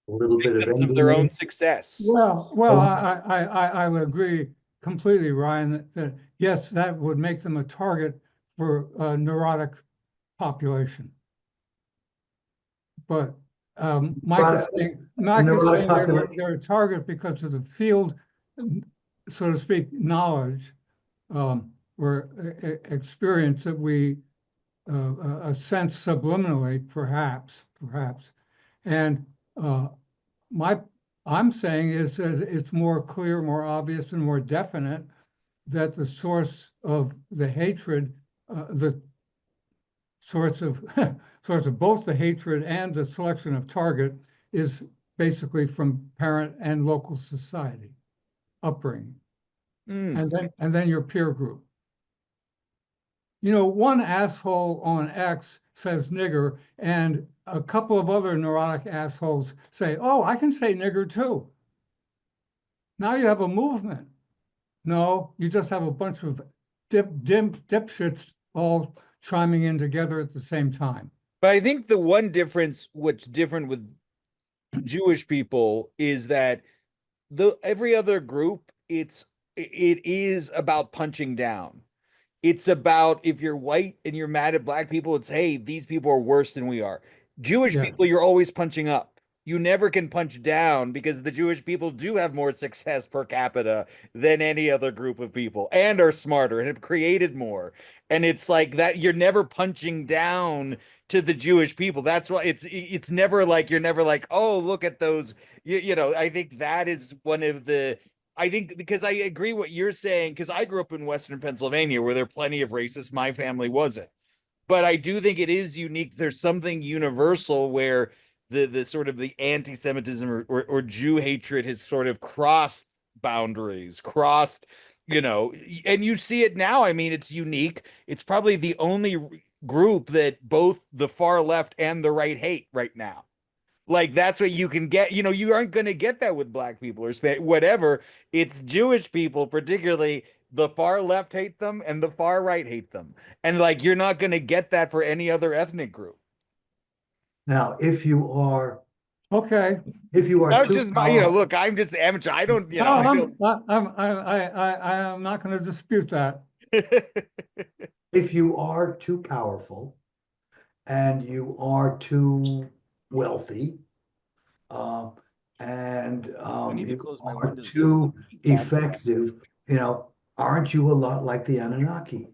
A little bit of because of envy, their own maybe. success. Well, I would agree completely, Ryan, that yes, that would make them a target for a neurotic population. But Mike is Neurotic saying population. they're a target because of the field, so to speak, knowledge or experience that we a sense subliminally, perhaps. And my I'm saying is that it's more clear, more obvious, and more definite that the source of the hatred, the source of source of both the hatred and the selection of target is basically from parent and local society, upbringing, Mm. and then your peer group. You know, one asshole on X says nigger, and a couple of other neurotic assholes say, "Oh, I can say nigger too." Now you have a movement. No, you just have a bunch of dipshits all chiming in together at the same time. But I think the one difference, what's different with Jewish people is that the every other group, it is about punching down. It's about if you're white and you're mad at black people, it's hey, these people are worse than we are. Jewish Yeah, people, you're always punching up. You never can punch down because the Jewish people do have more success per capita than any other group of people and are smarter and have created more. And it's like that you're never punching down to the Jewish people. That's why it's never like you're never like, "Oh, look at those." I think that is one of the I think because I agree what you're saying, because I grew up in Western Pennsylvania where there are plenty of racists. My family wasn't. But I do think it is unique. There's something universal where the sort of the anti-Semitism or Jew hatred has sort of crossed boundaries, crossed, and you see it now. I mean, it's unique. It's probably the only group that both the far left and the right hate right now. Like that's what you can get. You aren't going to get that with black people or whatever. It's Jewish people, particularly the far left hate them and the far right hate them. And like you're not going to get that for any other ethnic group. Now, okay. if you are That was too just powerful, look, I'm just the amateur. I don't, No, I don't. I am not going to dispute that. if you are too powerful and you are too wealthy, uh, and I need to you close my are windows. too effective, aren't you a lot like the Anunnaki?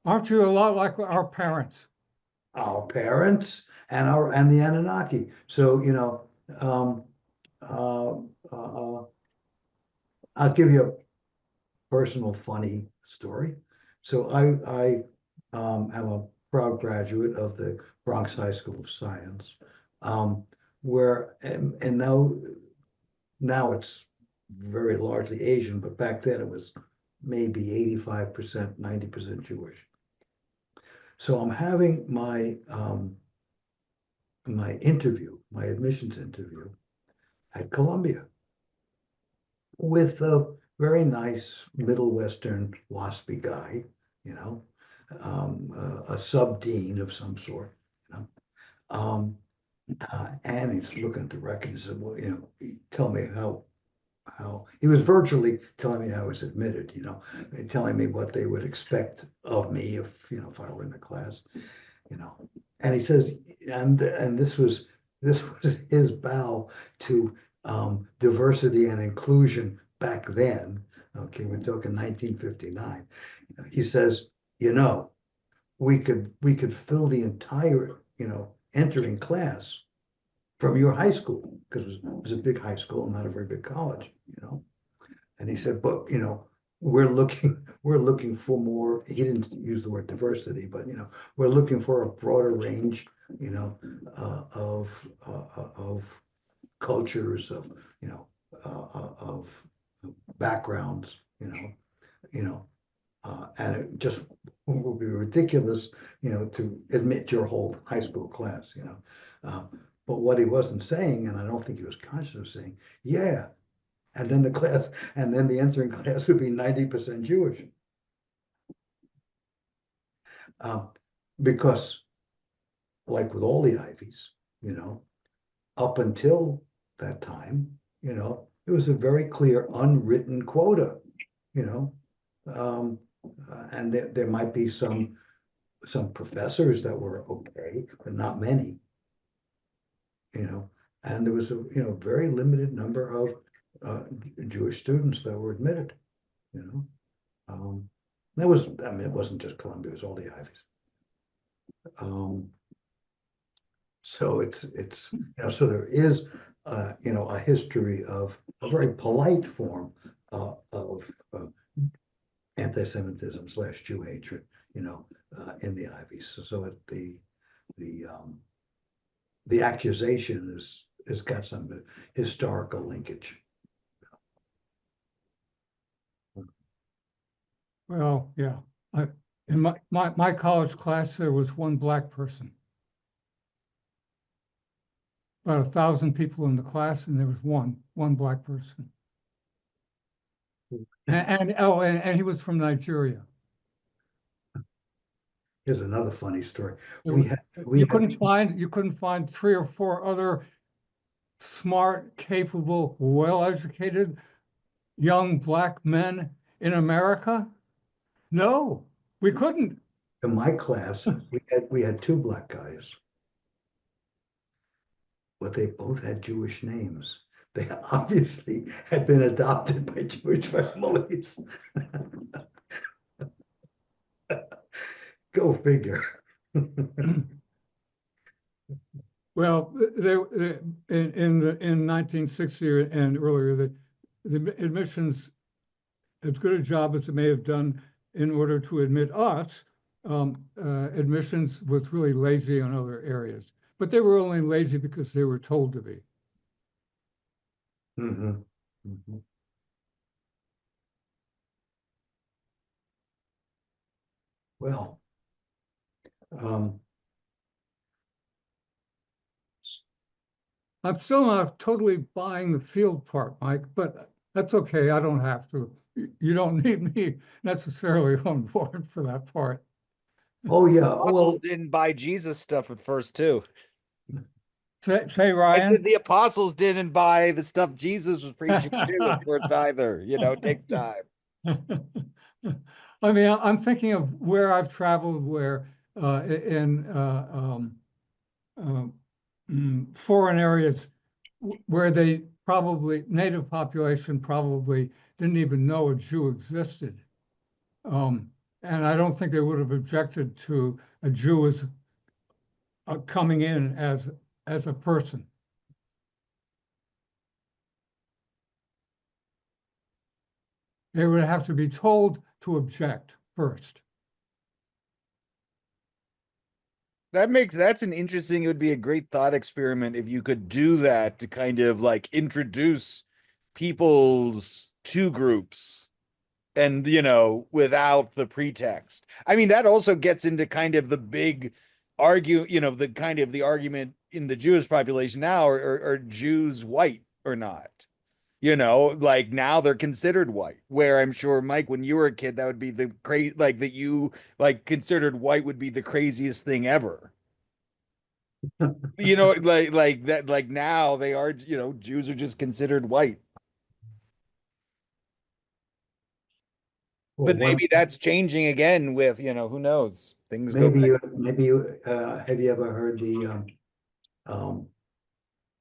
Aren't you a lot like our parents? Our parents and the Anunnaki. So, um, uh, uh, I'll give you a personal funny story. So I am a proud graduate of the Bronx High School of Science, where and now it's very largely Asian, but back then it was maybe 85%, 90% Jewish. So I'm having my interview, my admissions interview at Columbia with a very nice Middle Western waspy guy, a sub dean of some sort, and he's looking at the record and said, well, tell me how he was virtually telling me I was admitted, telling me what they would expect of me if I were in the class, you know. And he says, and this was his bow to diversity and inclusion back then. Okay, we're talking 1959. He says, we could fill the entire, entering class from your high school, because it was a big high school, not a very big college. And he said, but we're looking for more. He didn't use the word diversity, but we're looking for a broader range, of cultures, of backgrounds, and it just would be ridiculous, to admit your whole high school class. But what he wasn't saying, and I don't think he was conscious of saying, yeah, and then the entering class would be 90% Jewish. Uh, because, like with all the Ivies, up until that time, it was a very clear unwritten quota, you know. And there might be some professors that were okay, but not many, and there was a very limited number of Jewish students that were admitted, you know. That was, I mean, it wasn't just Columbia, it was all the Ivies. So so there is, a history of a very polite form of anti-Semitism / Jew hatred, in the Ivies. So the accusation is got some historical linkage. Well, yeah, in my college class, there was one black person. About 1,000 people in the class, and there was one black person. And he was from Nigeria. Here's another funny story. You couldn't find 3 or 4 other smart, capable, well-educated young black men in America? No, we couldn't. In my class, we had 2 black guys, but they both had Jewish names. They obviously had been adopted by Jewish families. Go figure. Well, in 1960 and earlier, the admissions, as good a job as it may have done in order to admit us, admissions was really lazy on other areas. But they were only lazy because they were told to be. Mhm, mhm. Well, um, I'm still not totally buying the field part, Mike, but that's okay. I don't have to. You don't need me necessarily on board for that part. oh yeah, Apostles well, didn't buy Jesus stuff at first too. Say, I said Ryan. the apostles didn't buy the stuff Jesus was preaching to at first either. It takes time. I mean, I'm thinking of where I've traveled, where in foreign areas where they probably native population probably didn't even know a Jew existed. And I don't think they would have objected to a Jew as coming in as a person. They would have to be told to object first. That's an interesting, it would be a great thought experiment if you could do that to kind of like introduce people's two groups and without the pretext. I mean, that also gets into kind of the big the kind of the argument in the Jewish population now, are Jews white or not? Like now they're considered white, where I'm sure, Mike, when you were a kid, that would be the crazy, like that you like considered white would be the craziest thing ever. Like that, like now they are, Jews are just considered white. Well, But maybe that's changing again with, who knows? Things go. maybe you, have you ever heard um,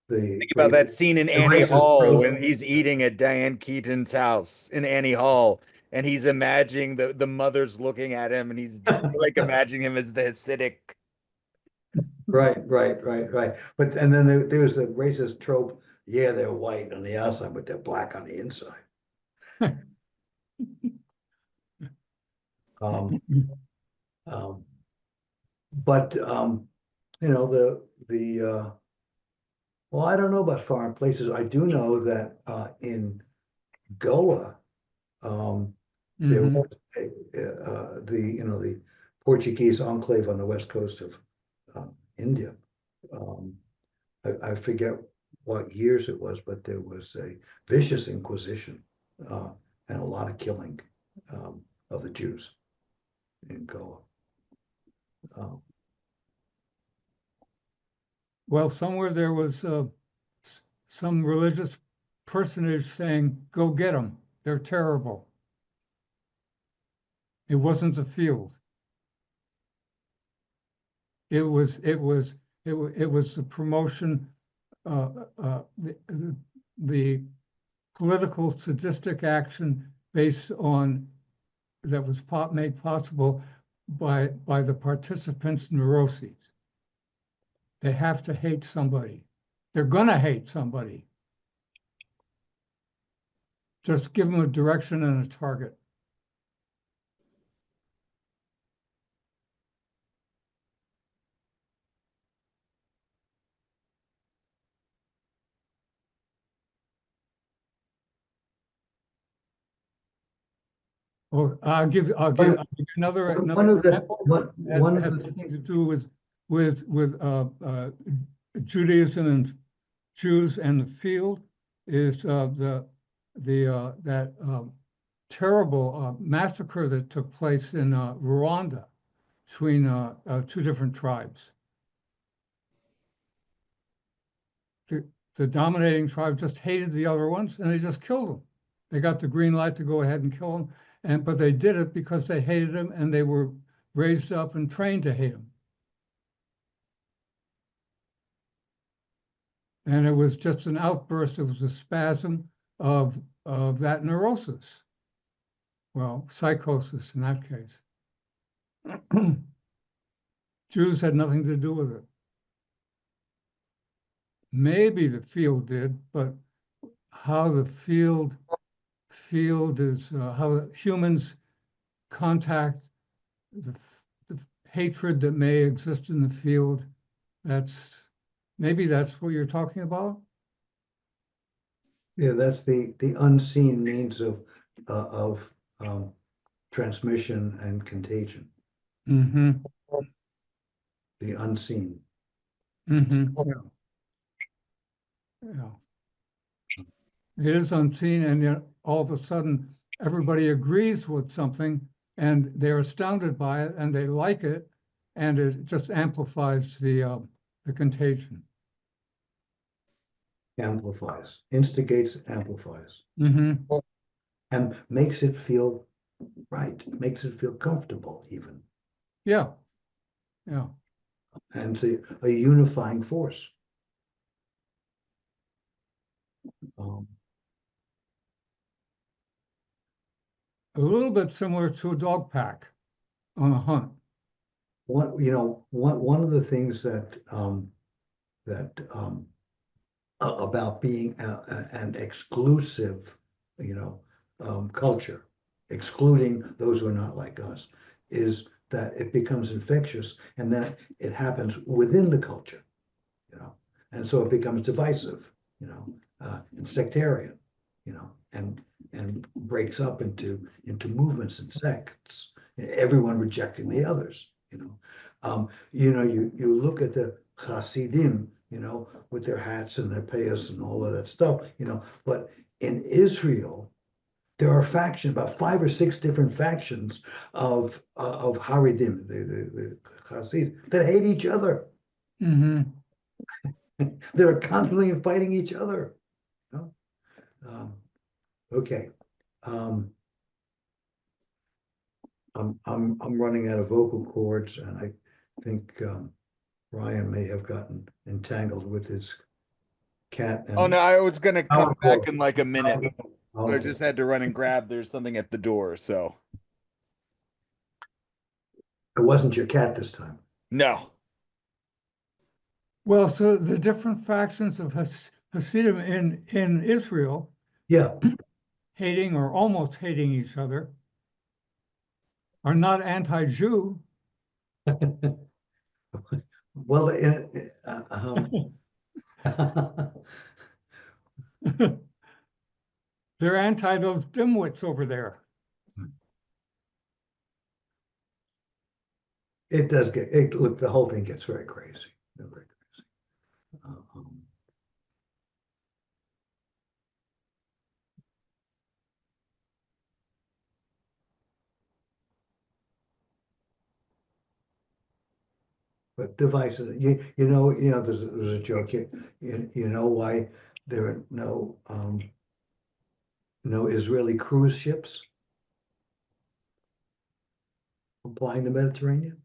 the Think about that scene in the Annie racist Hall trope? when he's eating at Diane Keaton's house in Annie Hall, and he's imagining the mother's looking at him, and he's like imagining him as the Hasidic. Right. But and then there was the racist trope. Yeah, they're white on the outside, but they're black on the inside. Um, um, but well, I don't know about foreign places. I do know that in Goa, there Mhm. was the Portuguese enclave on the west coast of India. Um, I forget what years it was, but there was a vicious inquisition and a lot of killing of the Jews in Goa. Um, Well, somewhere there was some religious personage saying, "Go get them. They're terrible." It wasn't the field. It was the promotion, the political sadistic action based on that was made possible by the participants' neuroses. They have to hate somebody. They're gonna hate somebody. Just give them a direction and a target. Or I'll give another one of the example that one of has the nothing to things, do with Judaism and Jews and the field is that terrible massacre that took place in Rwanda between two different tribes. The dominating tribe just hated the other ones and they just killed them. They got the green light to go ahead and kill them, but they did it because they hated them and they were raised up and trained to hate them. And it was just an outburst. It was a spasm of that neurosis. Well, psychosis in that case. Jews had nothing to do with it. Maybe the field did, but how the field is how humans contact the hatred that may exist in the field. Maybe that's what you're talking about. yeah, that's the unseen means of transmission and contagion. Mm-hmm. The unseen. Mm-hmm. Yeah. It is unseen, and yet all of a sudden everybody agrees with something and they're astounded by it and they like it, and it just amplifies the contagion. Amplifies, instigates, amplifies, Mm-hmm. and makes it feel right, makes it feel comfortable even, Yeah. Yeah. and it's a unifying force. Um, A little bit similar to a dog pack on a hunt. one of the things that about being an exclusive, culture, excluding those who are not like us, is that it becomes infectious, and then it happens within the culture, and so it becomes divisive, and sectarian, and breaks up into movements and sects, everyone rejecting the others, you look at the Hasidim, with their hats and their payas and all of that stuff, but in Israel, there are factions, about 5 or 6 different factions of Haredim, the Hasidim, that hate each other. Mm-hmm. That are constantly fighting each other. You know? Okay. Um, I'm running out of vocal cords, and I think Ryan may have gotten entangled with his cat Oh and no, I was gonna come power back cord. in like a minute. I Okay. just had to run and grab. There's something at the door, so It wasn't your cat this time. no. Well, so the different factions of Hasidim in Israel Yeah, hating or almost hating each other are not anti-Jew. well, They're anti those dimwits over there. it does look, the whole thing gets very crazy. Very crazy. Um, But devices, there's a joke, you know why there are no Israeli cruise ships applying the Mediterranean?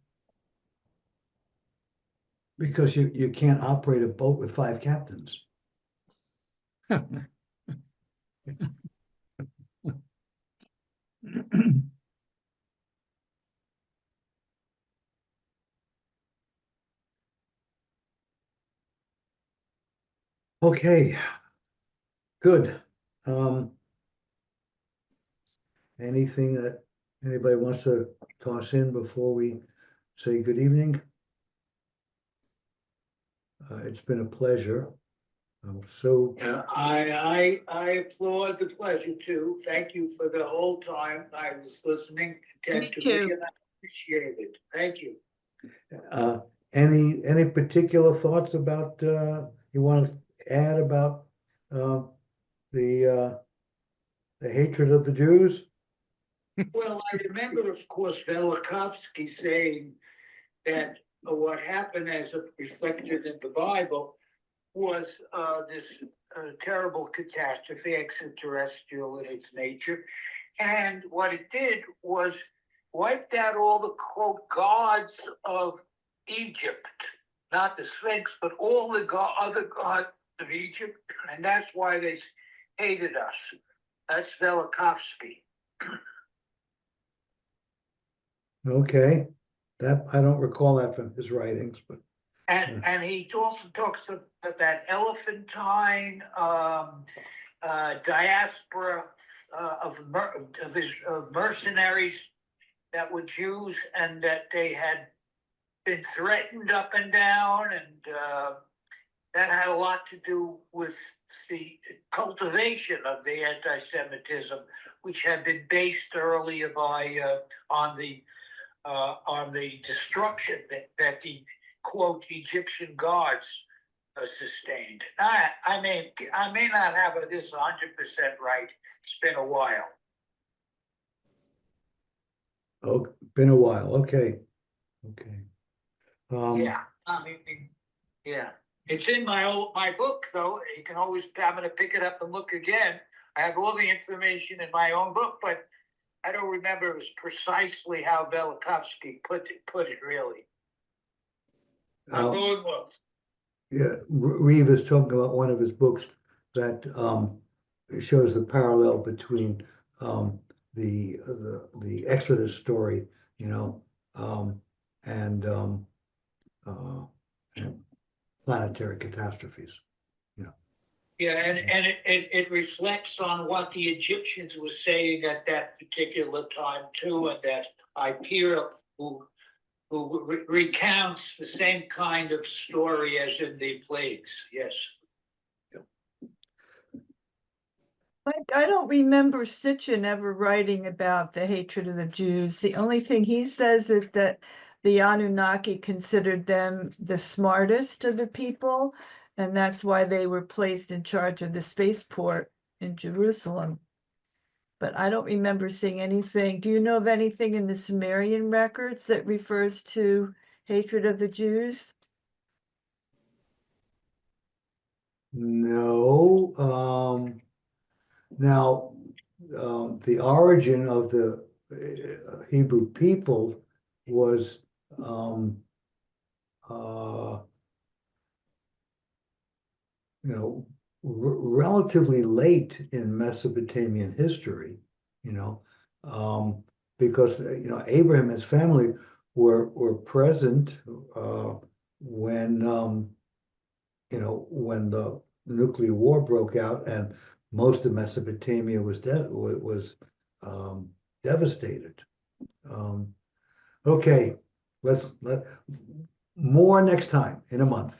Because you can't operate a boat with 5 captains. Okay, good. Anything that anybody wants to toss in before we say good evening? It's been a pleasure. So, Yeah, I applaud the pleasure too. Thank you for the whole time. I was listening attentively too. and I appreciate it. Thank you. any particular thoughts about, you want to add about the hatred of the Jews? Well, I remember, of course, Velikovsky saying that what happened as reflected in the Bible was this terrible catastrophe, extraterrestrial in its nature. And what it did was wiped out all the quote gods of Egypt, not the Sphinx, but all the other gods of Egypt. And that's why they hated us. That's Velikovsky. Okay, that, I don't recall that from his writings, but And he also talks about that elephantine diaspora of mercenaries that were Jews and that they had been threatened up and down, and that had a lot to do with the cultivation of the anti-Semitism, which had been based earlier on the destruction that the quote Egyptian gods sustained. I may not have this 100% right. It's been a while. oh, been a while. Okay. Yeah, yeah. It's in my book, though. You can always. I'm going to pick it up and look again. I have all the information in my own book, but I don't remember it was precisely how Velikovsky put it really. I'm going well. Yeah, Reeve is talking about one of his books that shows the parallel between the Exodus story, and and planetary catastrophes. Yeah, and it reflects on what the Egyptians were saying at that particular time too, and that Hyperion, who recounts the same kind of story as in the plagues. Yes. I don't remember Sitchin ever writing about the hatred of the Jews. The only thing he says is that the Anunnaki considered them the smartest of the people, and that's why they were placed in charge of the spaceport in Jerusalem. But I don't remember seeing anything. Do you know of anything in the Sumerian records that refers to hatred of the Jews? No, now the origin of Hebrew people was uh, you know, relatively late in Mesopotamian history, you know, because Abraham and his family were present when when the nuclear war broke out and most of Mesopotamia was devastated. Okay, let more next time in a month.